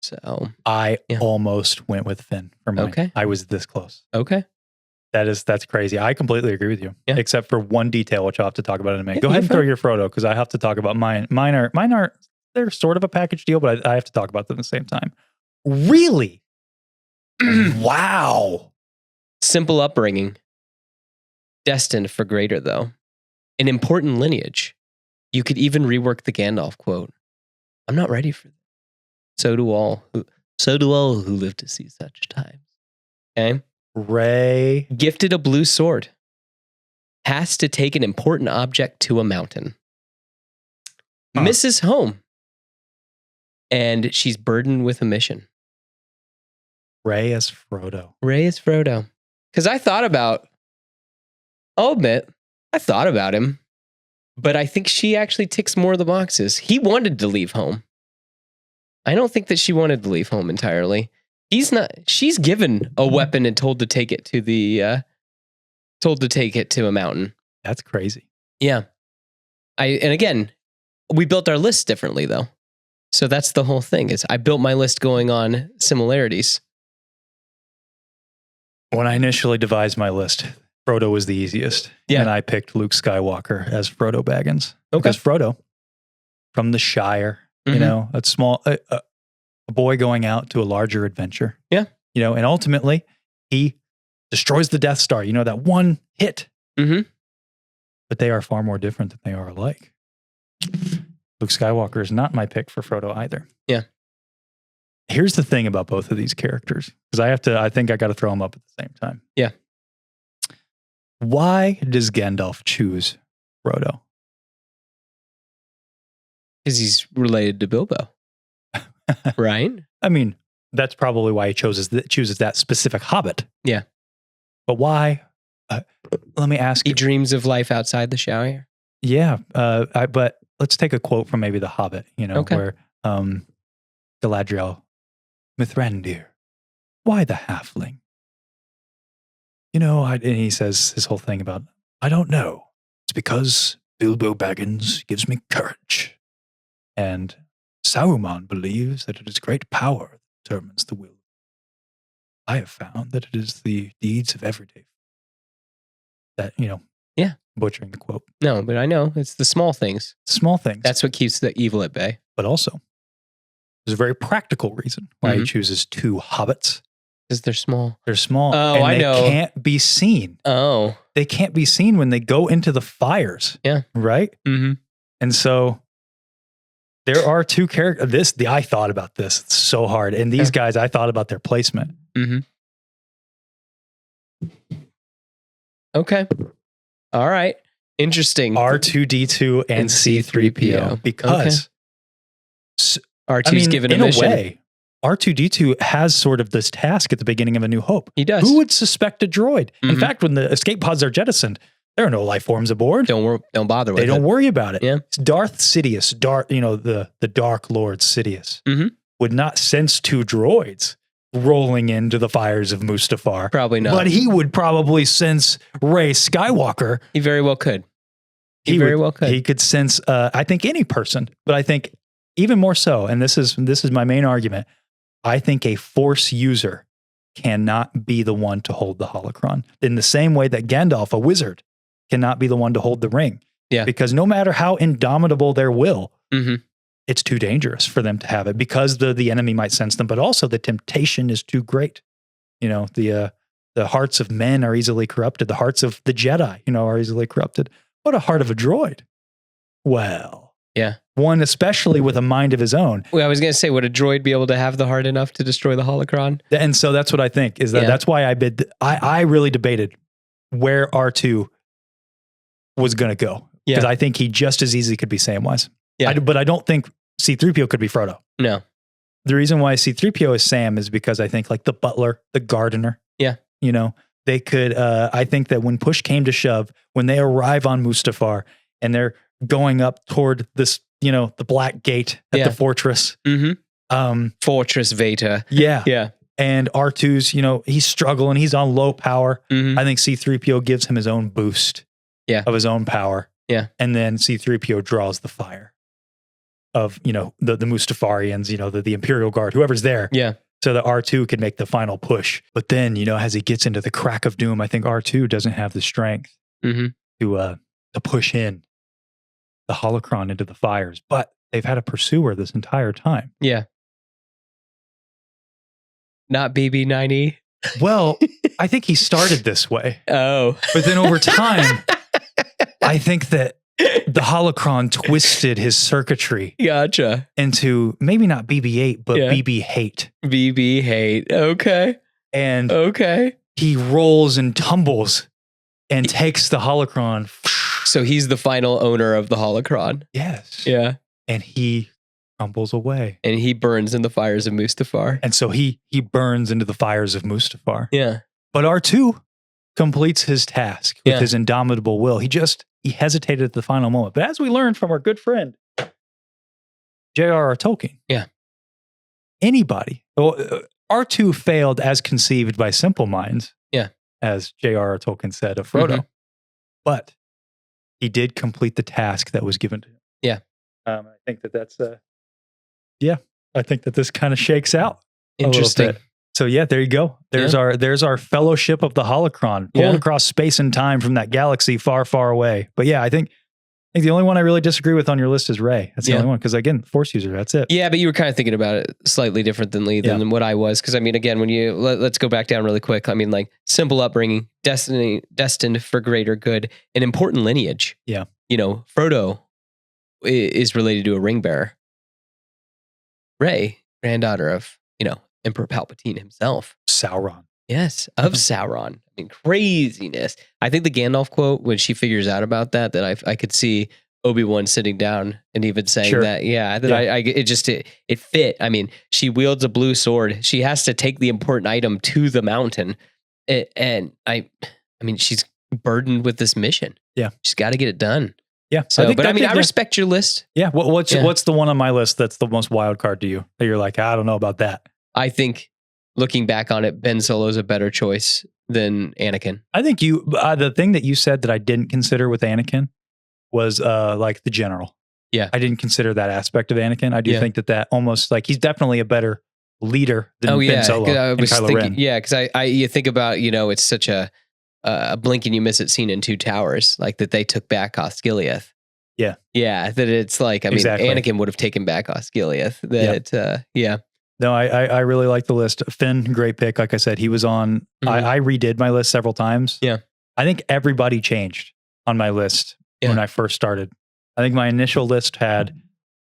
So I almost went with Finn for mine. Okay. I was this close. Okay. That's crazy. I completely agree with you, except for one detail, which I'll have to talk about in a minute. Yeah, Go ahead and throw your Frodo, because I have to talk about mine. Mine are they're sort of a package deal, but I have to talk about them at the same time. Really? Wow. Simple upbringing. Destined for greater, though. An important lineage. You could even rework the Gandalf quote. I'm not ready for that. So do all who live to see such times. Okay? Ray. Gifted a blue sword. Has to take an important object to a mountain. Misses home. And she's burdened with a mission. Ray as Frodo. Ray is Frodo. Because I'll admit, I thought about him. But I think she actually ticks more of the boxes. He wanted to leave home. I don't think that she wanted to leave home entirely. She's given a weapon and told to take it to a mountain. That's crazy. Yeah. And again, we built our list differently though. So that's the whole thing, is I built my list going on similarities. When I initially devised my list, Frodo was the easiest. Yeah. And I picked Luke Skywalker as Frodo Baggins. Okay. Because Frodo, from the Shire, you know, a small, a boy going out to a larger adventure. Yeah. You know, and ultimately he destroys the Death Star, you know, that one hit. But they are far more different than they are alike. Luke Skywalker is not my pick for Frodo either. Yeah. Here's the thing about both of these characters, because I think I got to throw them up at the same time. Yeah. Why does Gandalf choose Frodo? Because he's related to Bilbo. Right? I mean, that's probably why he chooses that specific hobbit. Yeah. But why? Let me ask He you. dreams of life outside the Shire. Yeah. But let's take a quote from maybe The Hobbit, you know, where Galadriel, Mithrandir, why the halfling? You know, and he says his whole thing about, I don't know. It's because Bilbo Baggins gives me courage. And Saruman believes that it is great power that determines the will. I have found that it is the deeds of everyday that, you know, butchering the quote. No, but I know it's the small things. Small things. That's what keeps the evil at bay. But also, there's a very practical reason why he chooses two hobbits. Because they're small. They're small. Oh, and I know. They can't be seen. Oh. They can't be seen when they go into the fires. Yeah. Right? Mm-hmm. And so there are two characters. I thought about this. It's so hard. And these guys, I thought about their placement. Mm-hmm. Okay. All right. Interesting. R2D2 and C3PO. Because R2's given a mission. In a way, R2D2 has sort of this task at the beginning of A New Hope. He does. Who would suspect a droid? In fact, when the escape pods are jettisoned, there are no life forms aboard. Don't bother with it. They don't worry about it. Yeah. It's Darth Sidious, the Dark Lord Sidious, would not sense two droids rolling into the fires of Mustafar. Probably not. But he would probably sense Rey Skywalker. He very well could. He very well could. He could sense, I think, any person, but I think even more so, and this is my main argument, I think a Force user cannot be the one to hold the holocron. In the same way that Gandalf, a wizard, cannot be the one to hold the ring. Yeah. Because no matter how indomitable their will, it's too dangerous for them to have it, because the enemy might sense them, but also the temptation is too great. You know, the The hearts of men are easily corrupted. The hearts of the Jedi, are easily corrupted. What a heart of a droid. Well, Yeah. one especially with a mind of his own. Well, I was going to say, would a droid be able to have the heart enough to destroy the holocron? And so that's what I think is that that's why I really debated where R2 was going to go. Because I think he just as easily could be Samwise. Yeah. But I don't think C-3PO could be Frodo. No. The reason why C-3PO is Sam is because I think like the butler, the gardener. Yeah. They could, I think that when push came to shove, when they arrive on Mustafar and they're going up toward this, the black gate at the fortress. Mm-hmm. Fortress Vader. Yeah. Yeah. And R2's, he's struggling. He's on low power. Mm-hmm. I think C-3PO gives him his own boost of his own power. Yeah. And then C-3PO draws the fire of, the Mustafarians, the Imperial Guard, whoever's there. Yeah. So that R2 could make the final push. But then, as he gets into the crack of doom, I think R2 doesn't have the strength to push in the holocron into the fires. But they've had a pursuer this entire time. Yeah. Not BB-9E? Well, I think he started this way. Oh. But then over time, I think that the holocron twisted his circuitry Gotcha. into maybe not BB-8, but BB hate. BB hate. Okay. And okay. He rolls and tumbles and takes the holocron. So he's the final owner of the holocron. Yes. Yeah. And he crumbles away. And he burns in the fires of Mustafar. And so he burns into the fires of Mustafar. Yeah. But R2 completes his task with his indomitable will. He hesitated at the final moment. But as we learned from our good friend, J.R.R. Tolkien. Yeah. Anybody. R2 failed as conceived by simple minds. Yeah. As J.R.R. Tolkien said of Frodo. Mm-hmm. But he did complete the task that was given to him. Yeah. I think that's I think that this kind of shakes out. Interesting. So there you go. There's our fellowship of the holocron pulled across space and time from that galaxy far, far away. But I think the only one I really disagree with on your list is Rey. That's the only one. Because again, Force user, that's it. Yeah, but you were kind of thinking about it slightly differently than what I was. Because again, when you let's go back down really quick. Like simple upbringing, destined for greater good, an important lineage. Yeah. Frodo is related to a ring bearer. Rey, granddaughter of, Emperor Palpatine himself. Sauron. Yes, of Sauron. Craziness. I think the Gandalf quote, when she figures out about that I could see Obi-Wan sitting down and even saying that, it fit. She wields a blue sword. She has to take the important item to the mountain. She's burdened with this mission. Yeah. She's got to get it done. Yeah. So, I respect your list. Yeah. What's the one on my list that's the most wild card to you that you're like, I don't know about that? I think looking back on it, Ben Solo's a better choice than Anakin. I think the thing that you said that I didn't consider with Anakin was like the general. Yeah. I didn't consider that aspect of Anakin. I do think that almost like he's definitely a better leader than Ben Solo and Kylo Ren. Yeah. Because you think about, it's such a blink and you miss it scene in Two Towers, like that they took back Osgiliath. Yeah. Yeah. That it's like, exactly. Anakin would have taken back Osgiliath. Yeah. No, I really like the list. Finn, great pick. Like I said, he was on, I redid my list several times. Yeah. I think everybody changed on my list when I first started. I think my initial list had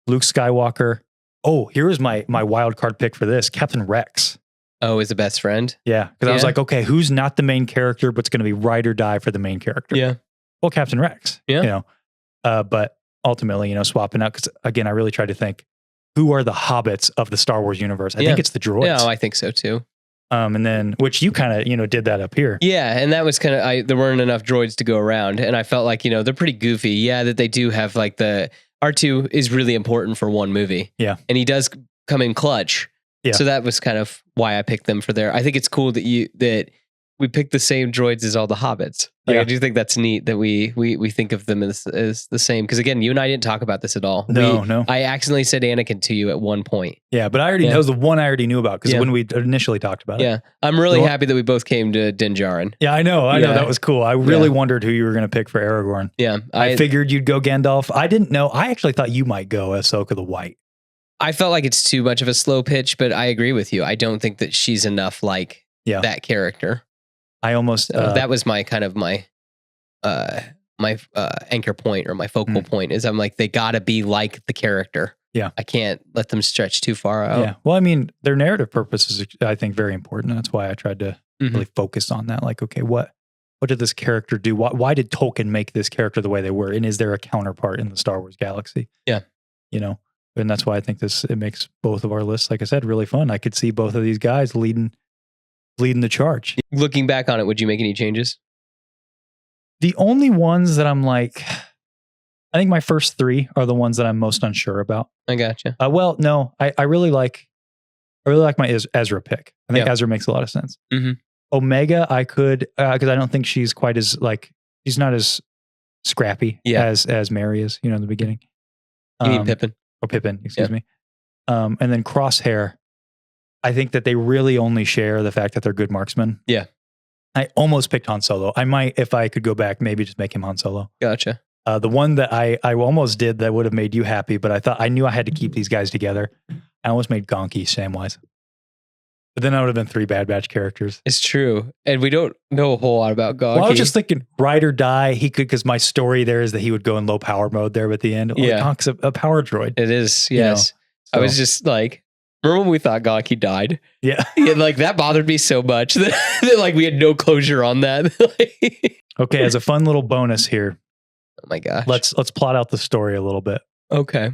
Luke Skywalker. Oh, here was my wild card pick for this. Captain Rex. Oh, is the best friend? Yeah. Because I was like, okay, who's not the main character, but's going to be ride or die for the main character? Yeah. Well, Captain Rex. Yeah. But ultimately, swapping out, because again, I really tried to think, who are the hobbits of the Star Wars universe? I think it's the droids. Yeah, I think so too. And then, which you kind of, did that up here. Yeah, and that was kind of, there weren't enough droids to go around, and I felt like, they're pretty goofy. Yeah, that they do have like the R2 is really important for one movie. Yeah. And he does come in clutch. Yeah. So that was kind of why I picked them for there. I think it's cool that we picked the same droids as all the hobbits. I do think that's neat that we think of them as the same. Because again, you and I didn't talk about this at all. No. I accidentally said Anakin to you at one point. Yeah, but I already that was the one I already knew about because when we initially talked about it. Yeah, I'm really happy that we both came to Din Djarin. Yeah, I know that was cool. I really wondered who you were going to pick for Aragorn. Yeah, I figured you'd go Gandalf. I didn't know. I actually thought you might go Ahsoka the White. I felt like it's too much of a slow pitch, but I agree with you. I don't think that she's enough like that character. I almost that was my kind of my anchor point or my focal point is I'm like, they gotta be like the character. Yeah. I can't let them stretch too far out. Yeah. Well, I mean, their narrative purpose is, I think, very important. That's why I tried to really focus on that. Like, okay, what did this character do? Why did Tolkien make this character the way they were? And is there a counterpart in the Star Wars galaxy? Yeah. You know, and that's why I think it makes both of our lists, like I said, really fun. I could see both of these guys leading the charge. Looking back on it, would you make any changes? The only ones that I'm like, I think my first three are the ones that I'm most unsure about. I gotcha. Well, no, I really like my Ezra pick. I think Ezra makes a lot of sense. Omega, I could, because I don't think she's quite as she's not as scrappy as Mary is, in the beginning. You mean Pippin? Or Pippin, excuse me. And then Crosshair, I think that they really only share the fact that they're good marksmen. Yeah. I almost picked Han Solo. I might, if I could go back, maybe just make him Han Solo. Gotcha. The one that I almost did that would have made you happy, but I knew I had to keep these guys together. I almost made Gonki Samwise. But then I would have been 3 Bad Batch characters. It's true. And we don't know a whole lot about Gonki. Well, I was just thinking, ride or die, he could, because my story there is that he would go in low power mode there at the end. Yeah. Gonki's a power droid. It is, yes. So. I was just like, remember when we thought Gonki died? Yeah. Like that bothered me so much that like we had no closure on that. Okay, as a fun little bonus here. Oh my gosh. Let's plot out the story a little bit. Okay.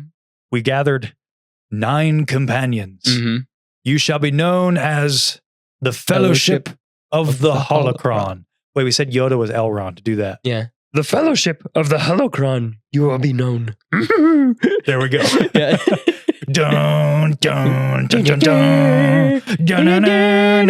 We gathered 9 companions. You shall be known as the Fellowship of the Holocron. Wait, we said Yoda was Elrond to do that. Yeah. The Fellowship of the Holocron. You will be known. There we go. Yeah. Dun, dun, dun, dun, dun. Dun, dun, dun,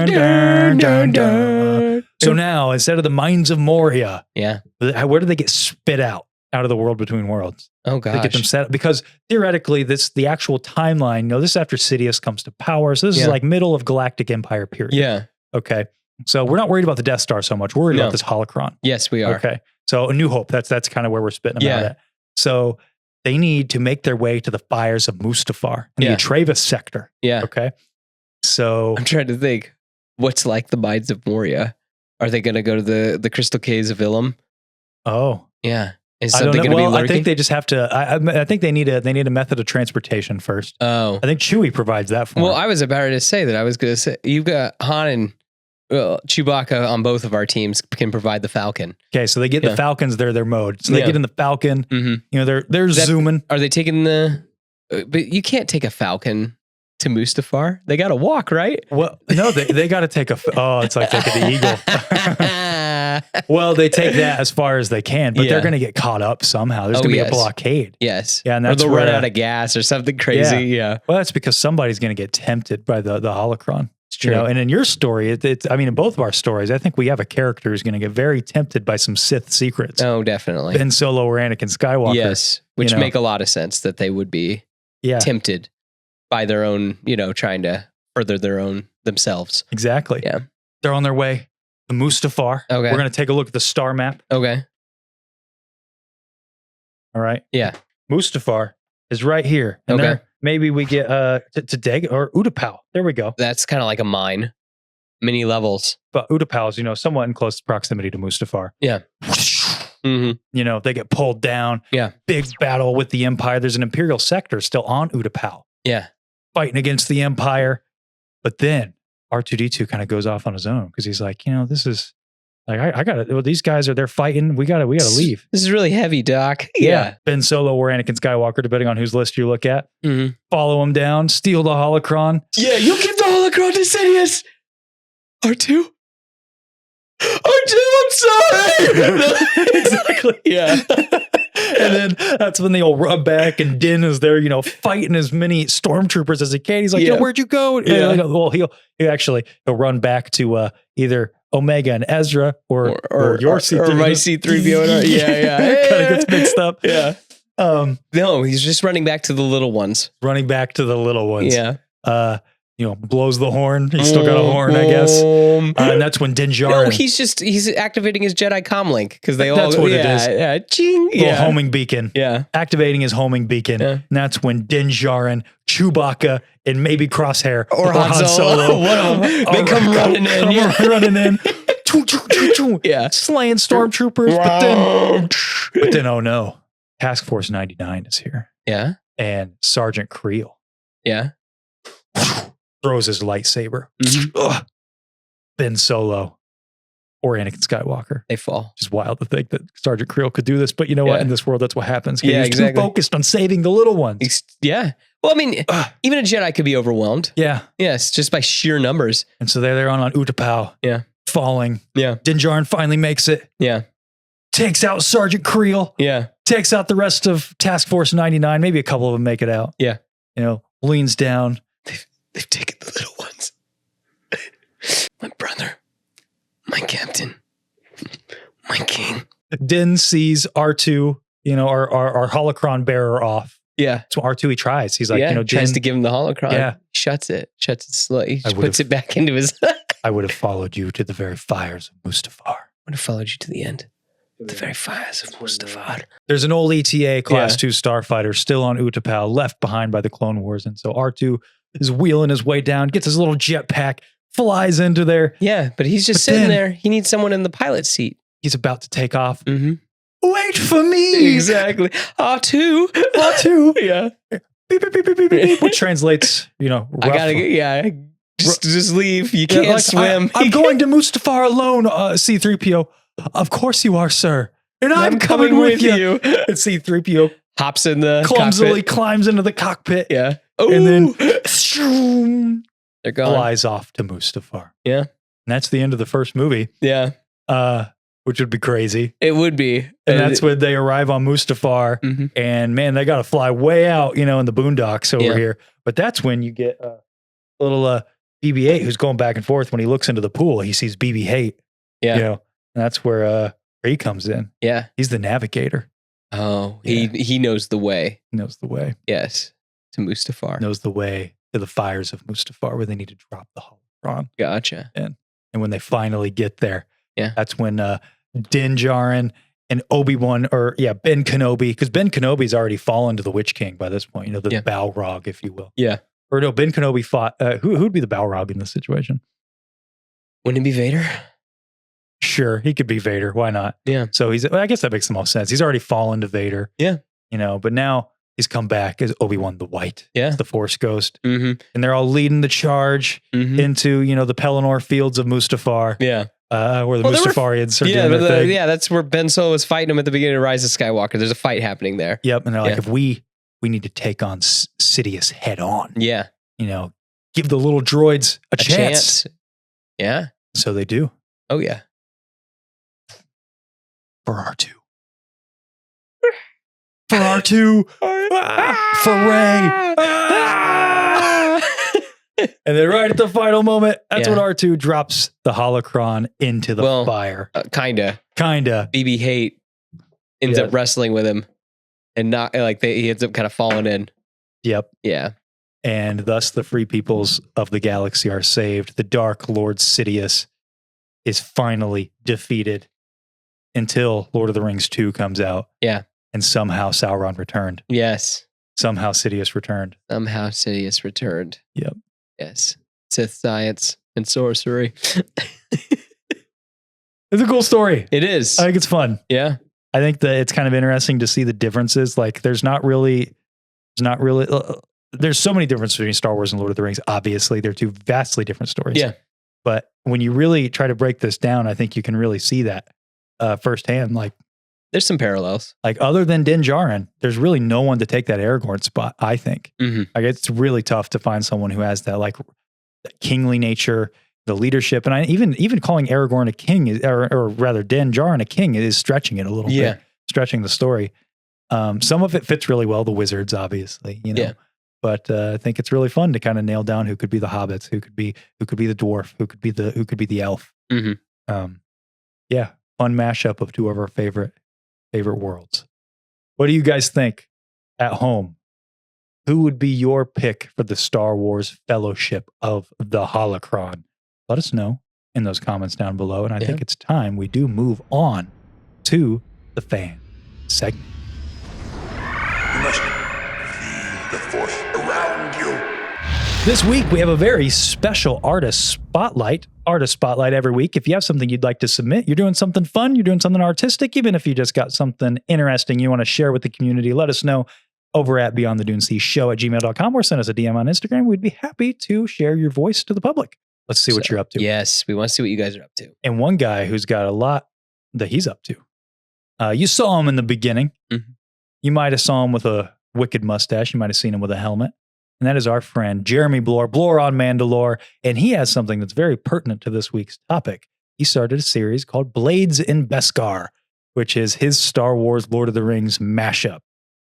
dun, dun, dun. So now, instead of the Mines of Moria, where do they get spit out of the world between worlds? Oh gosh. They get them set up because theoretically, the actual timeline. This is after Sidious comes to power. So this is like middle of Galactic Empire period. Yeah. Okay. So we're not worried about the Death Star so much. We're worried about this holocron. Yes, we are. Okay. So A New Hope. That's kind of where we're spitting them out at. So they need to make their way to the fires of Mustafar in the Atreus sector. Yeah. Okay. So I'm trying to think, what's like the Mines of Moria? Are they going to go to the Crystal Caves of Ilum? Oh. Yeah. Is something going to be lurking? I think they just have to. I think they need a method of transportation first. Oh. I think Chewie provides that for them. Well, I was about to say that. I was going to say, you've got Han and Chewbacca on both of our teams can provide the Falcon. Okay, so they get the Falcons. They're their mode. So they get in the Falcon. They're zooming. Are they taking but you can't take a Falcon to Mustafar. They got to walk, right? Well, no, they got to take it's like taking the Eagle. Well, they take that as far as they can, but they're going to get caught up somehow. There's going to be a blockade. Yes. Yeah, and or they'll run out of gas or something crazy. Yeah. Well, that's because somebody's going to get tempted by the holocron. It's true. And in your story, in both of our stories, I think we have a character who's going to get very tempted by some Sith secrets. Oh, definitely. Ben Solo or Anakin Skywalker. Yes, which make a lot of sense that they would be tempted by their own, trying to further themselves. Exactly. Yeah. They're on their way to Mustafar. Okay. We're going to take a look at the star map. Okay. All right. Yeah. Mustafar is right here. And there, maybe we get to Deg or Utapau. There we go. That's kind of like a mine. Many levels. But Utapau is, somewhat in close proximity to Mustafar. Yeah. They get pulled down. Yeah. Big battle with the Empire. There's an Imperial sector still on Utapau. Yeah. Fighting against the Empire. But then R2-D2 kind of goes off on his own because he's like, this is like, I got to, these guys they're fighting. We got to leave. This is really heavy, Doc. Yeah. Ben Solo or Anakin Skywalker, depending on whhose list you look at. Follow him down, steal the holocron. Yeah, you give the holocron to Sidious. R2? R2, I'm sorry. Exactly. Yeah. And then that's when they all run back and Din is there, fighting as many stormtroopers as he can. He's like, where'd you go? Yeah. Well, he'll run back to either Omega and Ezra or your C3PO. Or my C3PO. Yeah. It kind of gets mixed up. Yeah. No, he's just running back to the little ones. Yeah. Blows the horn. He's still got a horn, I guess. And that's when Din Djarin. No, he's activating his Jedi comlink because that's what it is. Yeah, ching. Little homing beacon. Yeah. Activating his homing beacon. Yeah. And that's when Din Djarin Chewbacca and maybe Crosshair or Han Solo. One of them. They come running in. Running in. Yeah. Slaying stormtroopers. But then, oh no. Task Force 99 is here. Yeah. And Sergeant Creel. Yeah. Throws his lightsaber. Ben Solo or Anakin Skywalker. They fall. It's just wild to think that Sergeant Creel could do this. But you know what? In this world, that's what happens. Yeah, he's too focused on saving the little ones. Yeah. Well, I mean, even a Jedi could be overwhelmed. Yeah. Yes, just by sheer numbers. And so they're on Utapau. Yeah. Falling. Yeah. Din Djarin finally makes it. Yeah. Takes out Sergeant Creel. Yeah. Takes out the rest of Task Force 99. Maybe a couple of them make it out. Yeah. You know, leans down. They've taken the little ones. My brother. My captain. My king. Din sees R2, you know, our holocron bearer off. Yeah. So R2, he tries. He's like, you know, tries Din, to give him the holocron. Yeah. Shuts it slowly. He puts it back into his. I would have followed you to the very fires of Mustafar. Would have followed you to the end. The very fires of Mustafar. There's an old ETA Class 2 starfighter still on Utapau, left behind by the Clone Wars. And so R2 is wheeling his way down, gets his little jetpack, flies into there. Yeah, but he's just sitting there. He needs someone in the pilot seat. He's about to take off. Mm-hmm. Wait for me. Exactly. R2. R2. Yeah. Beep, beep, beep, beep, beep, beep, which translates, you know, rough. I gotta get, just leave. You can't swim. I'm going to Mustafar alone, C-3PO. Of course you are, sir. And I'm coming with you. And C-3PO hops in the clumsily cockpit. Climbs into the cockpit. Yeah. Ooh. And then they're gone. Flies off to Mustafar. Yeah. And that's the end of the first movie. Yeah. Which would be crazy. It would be. And that's when they arrive on Mustafar. Mm-hmm. And man, they got to fly way out, you know, in the boondocks over here. But that's when you get a little BB-8 who's going back and forth. When he looks into the pool, he sees BB-8. Yeah. You know, and that's where he comes in. Yeah. He's the navigator. Oh, he knows the way. He knows the way. Yes. To Mustafar. Knows the way to the fires of Mustafar where they need to drop the holocron. Gotcha. And when they finally get there, that's when Din Djarin and Obi-Wan, Ben Kenobi, because Ben Kenobi's already fallen to the Witch King by this point, you know, the Balrog, if you will. Yeah. Or no, Ben Kenobi fought, who'd be the Balrog in this situation? Wouldn't it be Vader? Sure, he could be Vader. Why not? Yeah. So I guess that makes the most sense. He's already fallen to Vader. Yeah. You know, but now he's come back as Obi-Wan the White. Yeah. The Force Ghost. Mm-hmm. And they're all leading the charge into, you know, the Pelennor fields of Mustafar. Yeah. Where the Mustafarians are doing their thing. Yeah, that's where Ben Solo was fighting him at the beginning of Rise of Skywalker. There's a fight happening there. Yep. And they're like, if we need to take on Sidious head on. Yeah. You know, give the little droids a chance. Yeah. So they do. Oh, yeah. For R2. For R2. For Rey. And then right at the final moment, that's when R2 drops the holocron into the fire. Kinda. BB-8 ends up wrestling with him and not like he ends up kind of falling in. Yep. Yeah. And thus the free peoples of the galaxy are saved. The Dark Lord Sidious is finally defeated until Lord of the Rings 2 comes out. Yeah. And somehow Sauron returned. Yes. Somehow Sidious returned. Yep. Yes. Sith science and sorcery. It's a cool story. It is. I think it's fun. Yeah. I think that it's kind of interesting to see the differences. Like there's so many differences between Star Wars and Lord of the Rings. Obviously, they're two vastly different stories. Yeah. But when you really try to break this down, I think you can really see that firsthand. Like there's some parallels. Like other than Din Djarin, there's really no one to take that Aragorn spot, I think. Mm-hmm. Like it's really tough to find someone who has that like that kingly nature, the leadership. And even calling Aragorn a king or rather Din Djarin a king is stretching it a little bit, stretching the story. Some of it fits really well, the wizards, obviously, you know. Yeah. But I think it's really fun to kind of nail down who could be the hobbits, who could be the dwarf, who could be the elf. Mm-hmm. Yeah, fun mashup of two of our favorite worlds. What do you guys think at home? Who would be your pick for the Star Wars Fellowship of the Holocron? Let us know in those comments down below. And I think it's time we do move on to the fan segment. You must feel the force around you. This week, we have a very special artist spotlight every week. If you have something you'd like to submit, you're doing something fun, you're doing something artistic, even if you just got something interesting you want to share with the community, let us know over at beyondtheduneshow@gmail.com or send us a DM on Instagram. We'd be happy to share your voice to the public. Let's see what you're up to. Yes, we want to see what you guys are up to. And one guy who's got a lot that he's up to. You saw him in the beginning. Mm-hmm. You might have saw him with a wicked mustache. You might have seen him with a helmet. And that is our friend, Jeremy BLOORE, BLOORE on Mandalore. And he has something that's very pertinent to this week's topic. He started a series called Blades in Beskar, which is his Star Wars Lord of the Rings mashup.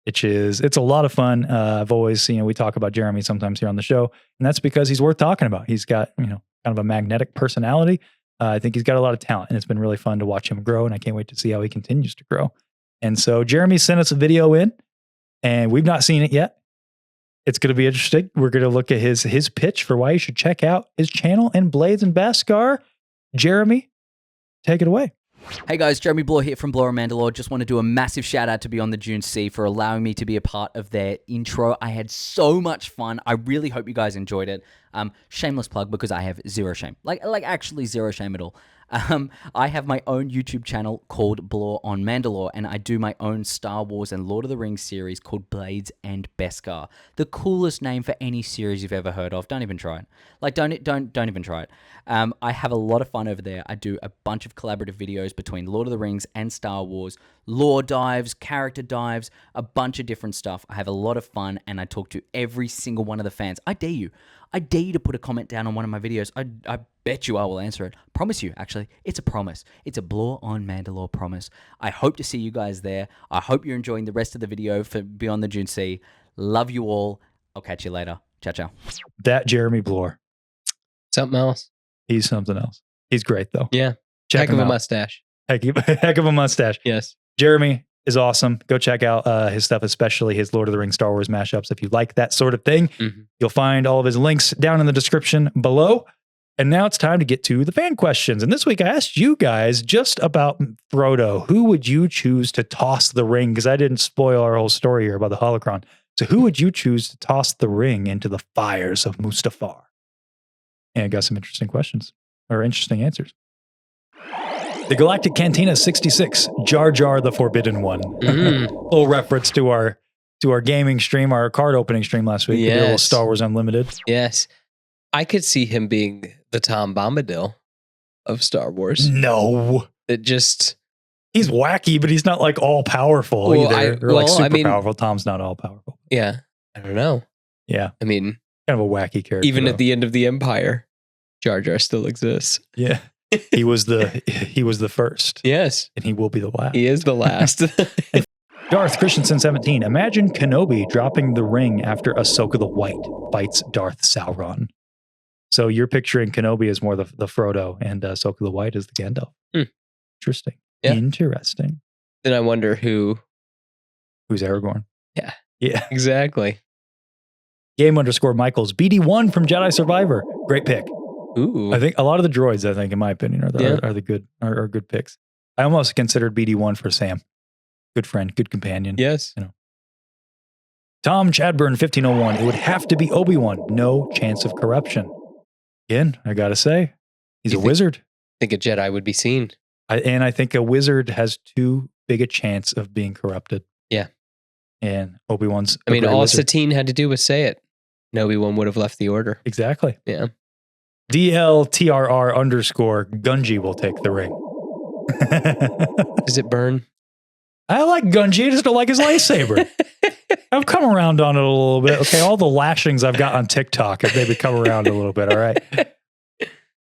It's a lot of fun. I've always, we talk about Jeremy sometimes here on the show, and that's because he's worth talking about. He's got, kind of a magnetic personality. I think he's got a lot of talent, and it's been really fun to watch him grow, and I can't wait to see how he continues to grow. And so Jeremy sent us a video in, and we've not seen it yet. It's going to be interesting. We're going to look at his pitch for why you should check out his channel and Blades in Beskar. Jeremy, take it away. Hey guys, Jeremy BLOORE here from BLOORE on Mandalore. Just want to do a massive shout out to Beyond the Dune Sea for allowing me to be a part of their intro. I had so much fun. I really hope you guys enjoyed it. Shameless plug because I have zero shame. Like actually zero shame at all. I have my own YouTube channel called BLOORE on Mandalore, and I do my own Star Wars and Lord of the Rings series called Blades and Beskar. The coolest name for any series you've ever heard of. Don't even try it. Don't even try it. I have a lot of fun over there. I do a bunch of collaborative videos between Lord of the Rings and Star Wars, lore dives, character dives, a bunch of different stuff. I have a lot of fun, and I talk to every single one of the fans. I dare you to put a comment down on one of my videos. I bet you I will answer it. Promise you, actually. It's a promise. It's a BLOORE on Mandalore promise. I hope to see you guys there. I hope you're enjoying the rest of the video for Beyond the Dune Sea. Love you all. I'll catch you later. Ciao, ciao. That Jeremy BLOORE. Something else. He's something else. He's great, though. Yeah. Check Heck of him a out. mustache. Heck of a mustache. Yes. Jeremy is awesome. Go check out his stuff, especially his Lord of the Rings Star Wars mashups. If you like that sort of thing, you'll find all of his links down in the description below. And now it's time to get to the fan questions. And this week I asked you guys just about Frodo. Who would you choose to toss the ring? Because I didn't spoil our whole story here about the Holocron. So who would you choose to toss the ring into the fires of Mustafar? And I got some interesting questions or interesting answers. The Galactic Cantina 66, Jar Jar the Forbidden One. Little reference to our gaming stream, our card opening stream last week. Yes. We did a little Star Wars Unlimited. Yes. I could see him being the Tom Bombadil of Star Wars. No. It just... He's wacky, but he's not like all powerful either. Or like super powerful. Tom's not all powerful. Yeah. I don't know. Yeah. I mean... Kind of a wacky character. Even at the end of the Empire, Jar Jar still exists. Yeah. He was the first. Yes. And he will be the last. He is the last. Darth Christensen 17. Imagine Kenobi dropping the ring after Ahsoka the White fights Darth Sauron. So you're picturing Kenobi as more the Frodo and Ahsoka the White as the Gandalf. Interesting. Yeah. Interesting. Then I wonder who's Aragorn. Yeah. Yeah. Exactly. Game_Michaels. BD1 from Jedi Survivor. Great pick. Ooh. I think a lot of the droids, in my opinion, are good picks. I almost considered BD1 for Sam. Good friend, good companion. Yes. Tom Chadburn 1501. It would have to be Obi-Wan. No chance of corruption. Again, I gotta say, he's a wizard. I think a Jedi would be seen. I think a wizard has too big a chance of being corrupted. Yeah. And Obi-Wan's all Satine had to do was say it. And Obi-Wan would have left the order. Exactly. Yeah. DLTRR Gunji will take the ring. Does it burn? I like Gunji. I just don't like his lightsaber. I've come around on it a little bit. Okay, all the lashings I've got on TikTok have maybe come around a little bit. All right.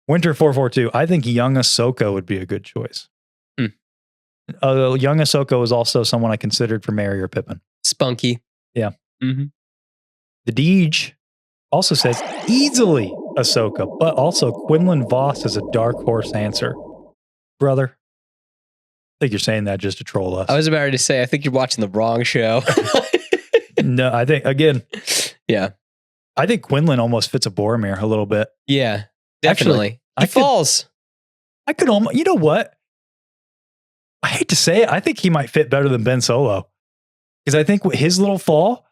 Winter 442. I think young Ahsoka would be a good choice. Young Ahsoka was also someone I considered for Merry or Pippin. Spunky. Yeah. The Deej also says easily Ahsoka, but also Quinlan Voss is a dark horse answer. Brother, I think you're saying that just to troll us. I was about to say, I think you're watching the wrong show. No, I think, again, yeah. I think Quinlan almost fits a Boromir a little bit. Yeah, definitely. Actually, he falls. I could almost, you know what? I hate to say it, I think he might fit better than Ben Solo. Because I think with his little fall,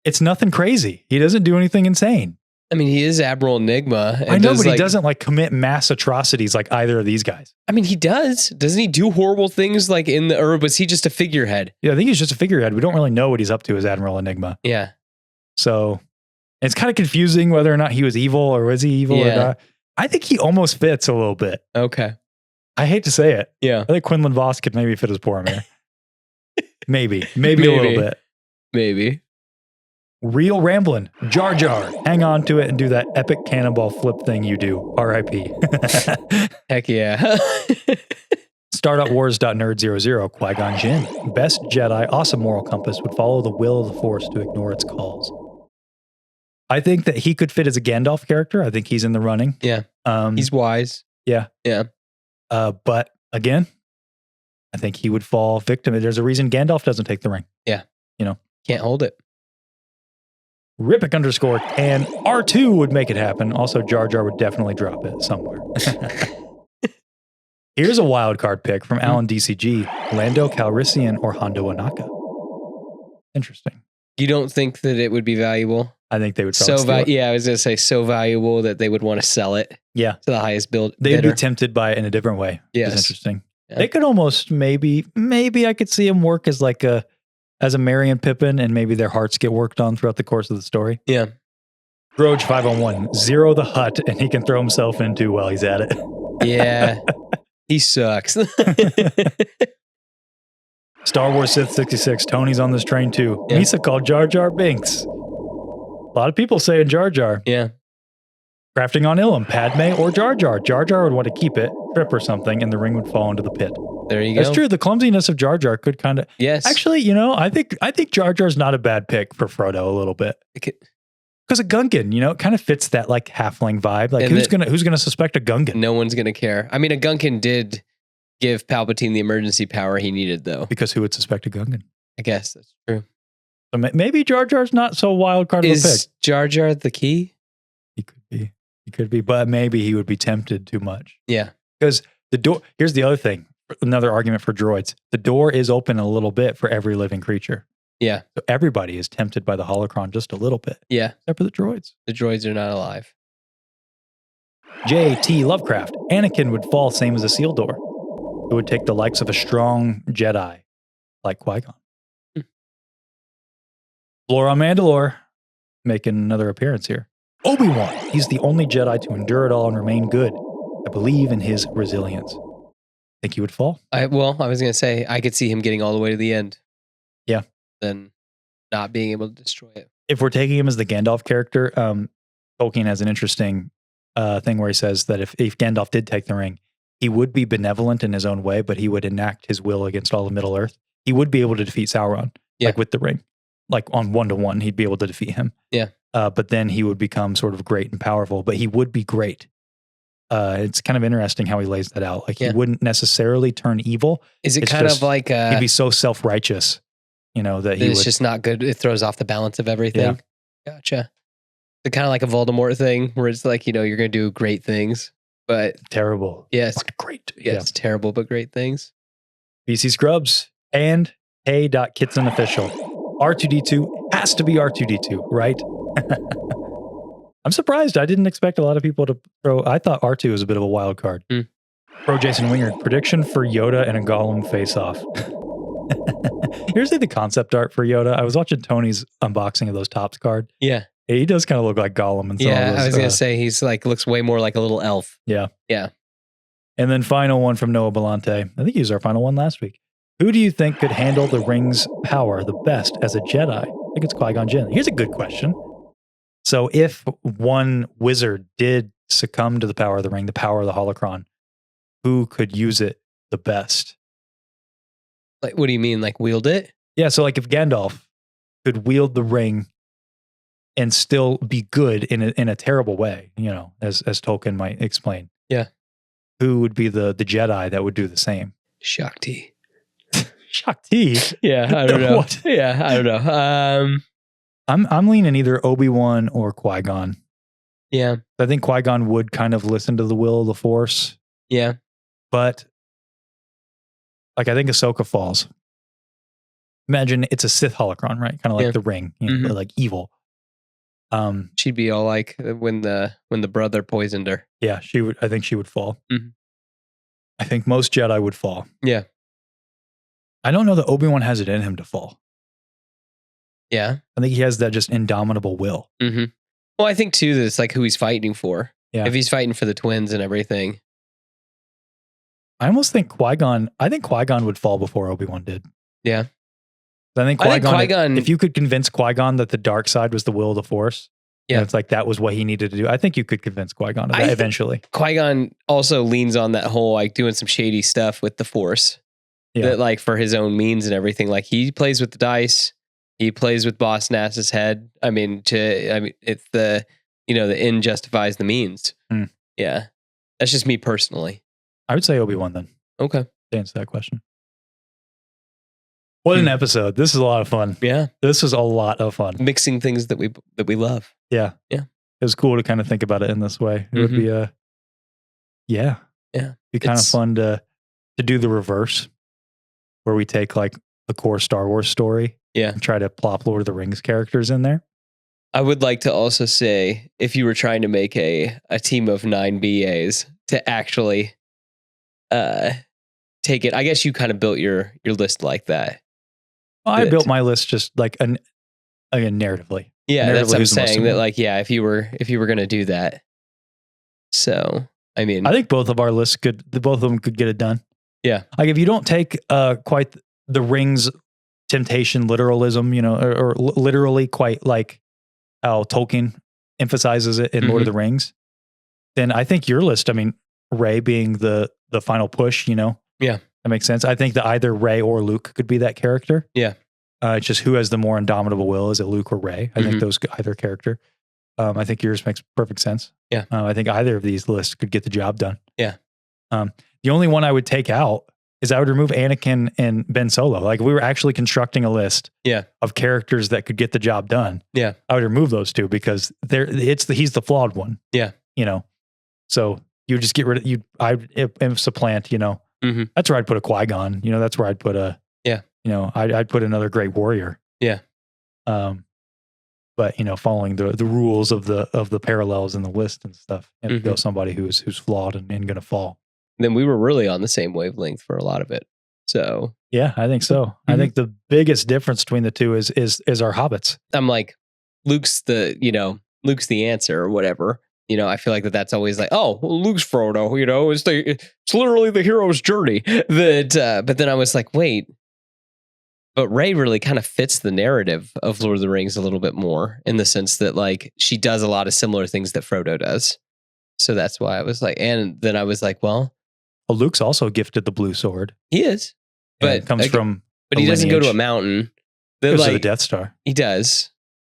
it's nothing crazy. He doesn't do anything insane. I mean, he is Admiral Enigma. And I know, but he doesn't like commit mass atrocities like either of these guys. I mean, he does. Doesn't he do horrible things like or was he just a figurehead? Yeah, I think he's just a figurehead. We don't really know what he's up to as Admiral Enigma. Yeah. So it's kind of confusing whether or not he was evil or was he evil or not. I think he almost fits a little bit. Okay. I hate to say it. Yeah. I think Quinlan Vos could maybe fit his Boromir. maybe a little bit. Maybe. Real Ramblin', Jar Jar. Hang on to it and do that epic cannonball flip thing you do. R.I.P. Heck yeah. Startupwars.nerd00, Qui-Gon Jinn. Best Jedi, awesome moral compass, would follow the will of the Force to ignore its calls. I think that he could fit as a Gandalf character. I think he's in the running. Yeah. He's wise. Yeah. Yeah. But again, I think he would fall victim. There's a reason Gandalf doesn't take the ring. Yeah. You know. Can't hold it. Rippic _ and R2 would make it happen. Also, Jar Jar would definitely drop it somewhere. Here's a wild card pick from Alan DCG. Lando Calrissian or Hondo Ohnaka. Interesting. You don't think that it would be valuable? I think they would probably I was going to say so valuable that they would want to sell it. Yeah. To the highest bidder. They'd be tempted by it in a different way. Yes. It's interesting. Yeah. They could almost maybe I could see him work as like as a Merry and Pippin, and maybe their hearts get worked on throughout the course of the story. Yeah. Droge 501, Zero the Hutt, and he can throw himself into while he's at it. Yeah. He sucks. Star Wars Sith 66, Tony's on this train too. Yeah. Misa called Jar Jar Binks. A lot of people saying Jar Jar. Yeah. Crafting on Ilum, Padme or Jar Jar. Jar Jar would want to keep it, trip or something, and the ring would fall into the pit. There you go. That's true. The clumsiness of Jar Jar could kind of. Yes. Actually, you know, I think Jar Jar's not a bad pick for Frodo a little bit. Because a Gungan, you know, it kind of fits that like halfling vibe. Like who's gonna suspect a Gungan? No one's gonna care. I mean, a Gungan did give Palpatine the emergency power he needed, though. Because who would suspect a Gungan? I guess that's true. So maybe Jar Jar's not so wild card of a pick. Is Jar Jar the key? He could be, but maybe he would be tempted too much. Yeah. Because the door, here's the other thing, another argument for droids. The door is open a little bit for every living creature. Yeah. So everybody is tempted by the holocron just a little bit. Yeah. Except for the droids. The droids are not alive. J.T. Lovecraft. Anakin would fall same as a seal door. It would take the likes of a strong Jedi like Qui-Gon. BLOORE on Mandalore making another appearance here. Obi-Wan. He's the only Jedi to endure it all and remain good. I believe in his resilience. Think he would fall? I was going to say, I could see him getting all the way to the end. Yeah. Then not being able to destroy it. If we're taking him as the Gandalf character, Tolkien has an interesting thing where he says that if Gandalf did take the ring, he would be benevolent in his own way, but he would enact his will against all of Middle Earth. He would be able to defeat Sauron, like with the ring. Like on 1-to-1, he'd be able to defeat him. Yeah. But then he would become sort of great and powerful, but he would be great. It's kind of interesting how he lays that out. Like he wouldn't necessarily turn evil. Is it kind of like he'd be so self-righteous, you know, that it's just not good. It throws off the balance of everything. Yeah. Gotcha. It's kind of like a Voldemort thing where it's like, you know, you're going to do great things, but terrible. Yes. But great. Yes. Terrible, but great things. BC Scrubs and Hey.Kitson official. R2D2 has to be R2D2, right? I'm surprised. I didn't expect a lot of people to throw. I thought R2 was a bit of a wild card. Pro Jason Wingard, prediction for Yoda and a Gollum face-off. Here's the concept art for Yoda. I was watching Tony's unboxing of those Topps card. Yeah. He does kind of look like Gollum. And I was going to say he's like, looks way more like a little elf. Yeah. Yeah. And then final one from Noah Belante. I think he was our final one last week. Who do you think could handle the ring's power the best as a Jedi? I think it's Qui-Gon Jinn. Here's a good question. So if one wizard did succumb to the power of the ring, the power of the holocron, who could use it the best? Like, what do you mean? Like wield it? Yeah. So like if Gandalf could wield the ring and still be good in a terrible way, you know, as Tolkien might explain. Yeah. Who would be the Jedi that would do the same? Shakti. Shakti? Yeah, I don't know. What? Yeah, I don't know. I'm leaning either Obi-Wan or Qui-Gon. Yeah. I think Qui-Gon would kind of listen to the will of the Force. Yeah. But like I think Ahsoka falls. Imagine it's a Sith holocron, right? Kind of like the ring, you know, like evil. She'd be all like when the brother poisoned her. Yeah, she would. I think she would fall. Mhm. I think most Jedi would fall. Yeah. I don't know that Obi-Wan has it in him to fall. Yeah. I think he has that just indomitable will. Mm-hmm. Well, I think too that it's like who he's fighting for. Yeah. If he's fighting for the twins and everything. I almost think Qui-Gon. I think Qui-Gon would fall before Obi-Wan did. Yeah. I think Qui-Gon. If you could convince Qui-Gon that the dark side was the will of the Force, yeah, it's like that was what he needed to do. I think you could convince Qui-Gon of that eventually. Qui-Gon also leans on that whole like doing some shady stuff with the Force. Yeah. That like for his own means and everything. Like he plays with the dice. He plays with Boss Nass's head. I mean, it's the the end justifies the means. Mm. Yeah, that's just me personally. I would say Obi-Wan then. Okay, to answer that question. What an episode! This is a lot of fun. Yeah, this was a lot of fun. Mixing things that we love. Yeah, yeah. It was cool to kind of think about it in this way. It would be be kind of fun to do the reverse, where we take like the core Star Wars story. Yeah. And try to plop Lord of the Rings characters in there. I would like to also say, if you were trying to make a team of 9 BAs to actually take it, I guess you kind of built your list like that. Well, I built my list just like narratively. Yeah, that's what I'm saying. That like, yeah, if you were going to do that. So, I mean, I think both of our lists both of them could get it done. Yeah. Like if you don't take quite the rings temptation literalism, or literally quite like how Tolkien emphasizes it in Lord of the Rings, then I think your list, I mean, Rey being the final push, yeah, that makes sense. I think that either Rey or Luke could be that character. Yeah. It's just who has the more indomitable will? Is it Luke or Rey? I think either character. I think yours makes perfect sense. Yeah. I think either of these lists could get the job done. Yeah. The only one I would take out is I would remove Anakin and Ben Solo. Like if we were actually constructing a list of characters that could get the job done. Yeah. I would remove those two because he's the flawed one. Yeah. So you just get rid of I'd supplant, that's where I'd put a Qui-Gon, that's where I'd put I'd put another great warrior. Yeah. But following the rules of the parallels in the list and stuff, and go somebody who's flawed and going to fall. Then we were really on the same wavelength for a lot of it. So yeah, I think so. I think the biggest difference between the two is our hobbits. I'm like, Luke's the answer or whatever. I feel like that's always like, oh, well, Luke's Frodo. It's literally the hero's journey. But then I was like, wait, but Rey really kind of fits the narrative of Lord of the Rings a little bit more in the sense that like she does a lot of similar things that Frodo does. So that's why I was like, and then I was like, well, Luke's also gifted the blue sword. He is, but it comes from. But he doesn't go to a mountain. Goes to the Death Star. He does.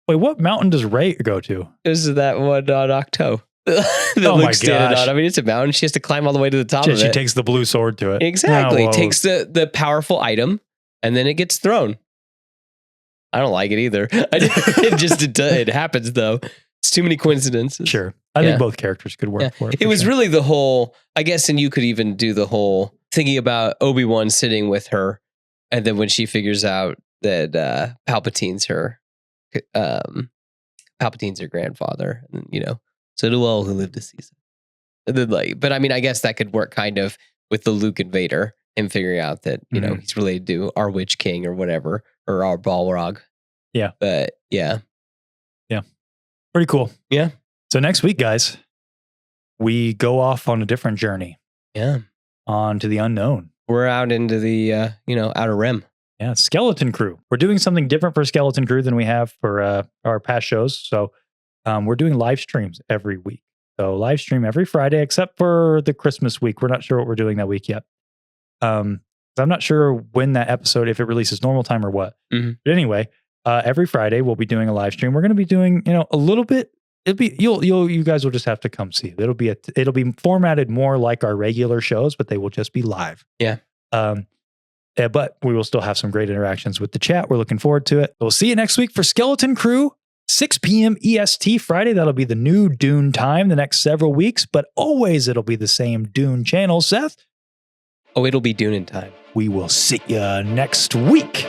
Wait, what mountain does Rey go to? Goes to that one on Octo. Luke's standing on. I mean, it's a mountain. She has to climb all the way to the top of it. She takes the blue sword to it. Exactly. Takes the powerful item, and then it gets thrown. I don't like it either. It happens though. It's too many coincidences. Sure. I think both characters could work for it. It was really the whole, I guess, and you could even do the whole thinking about Obi-Wan sitting with her. And then when she figures out that Palpatine's her grandfather, and, so do all who live to see so. And then but I mean, I guess that could work kind of with the Luke and Vader and figuring out that, he's related to our Witch King or whatever, or our Balrog. Yeah. But yeah. Yeah. Pretty cool. Yeah. So next week, guys, we go off on a different journey. Yeah. On to the unknown. We're out into the, outer rim. Yeah. Skeleton Crew. We're doing something different for Skeleton Crew than we have for our past shows. So we're doing live streams every week. So live stream every Friday, except for the Christmas week. We're not sure what we're doing that week yet. I'm not sure when that episode, if it releases normal time or what. Mm-hmm. But anyway, every Friday we'll be doing a live stream. We're going to be doing, a little bit. You guys will just have to come see. It'll be formatted more like our regular shows, but they will just be live. Yeah. But we will still have some great interactions with the chat. We're looking forward to it. We'll see you next week for Skeleton Crew, 6 p.m. EST Friday. That'll be the new Dune time the next several weeks, but always it'll be the same Dune channel, Seth. Oh, it'll be Dune in time. We will see you next week.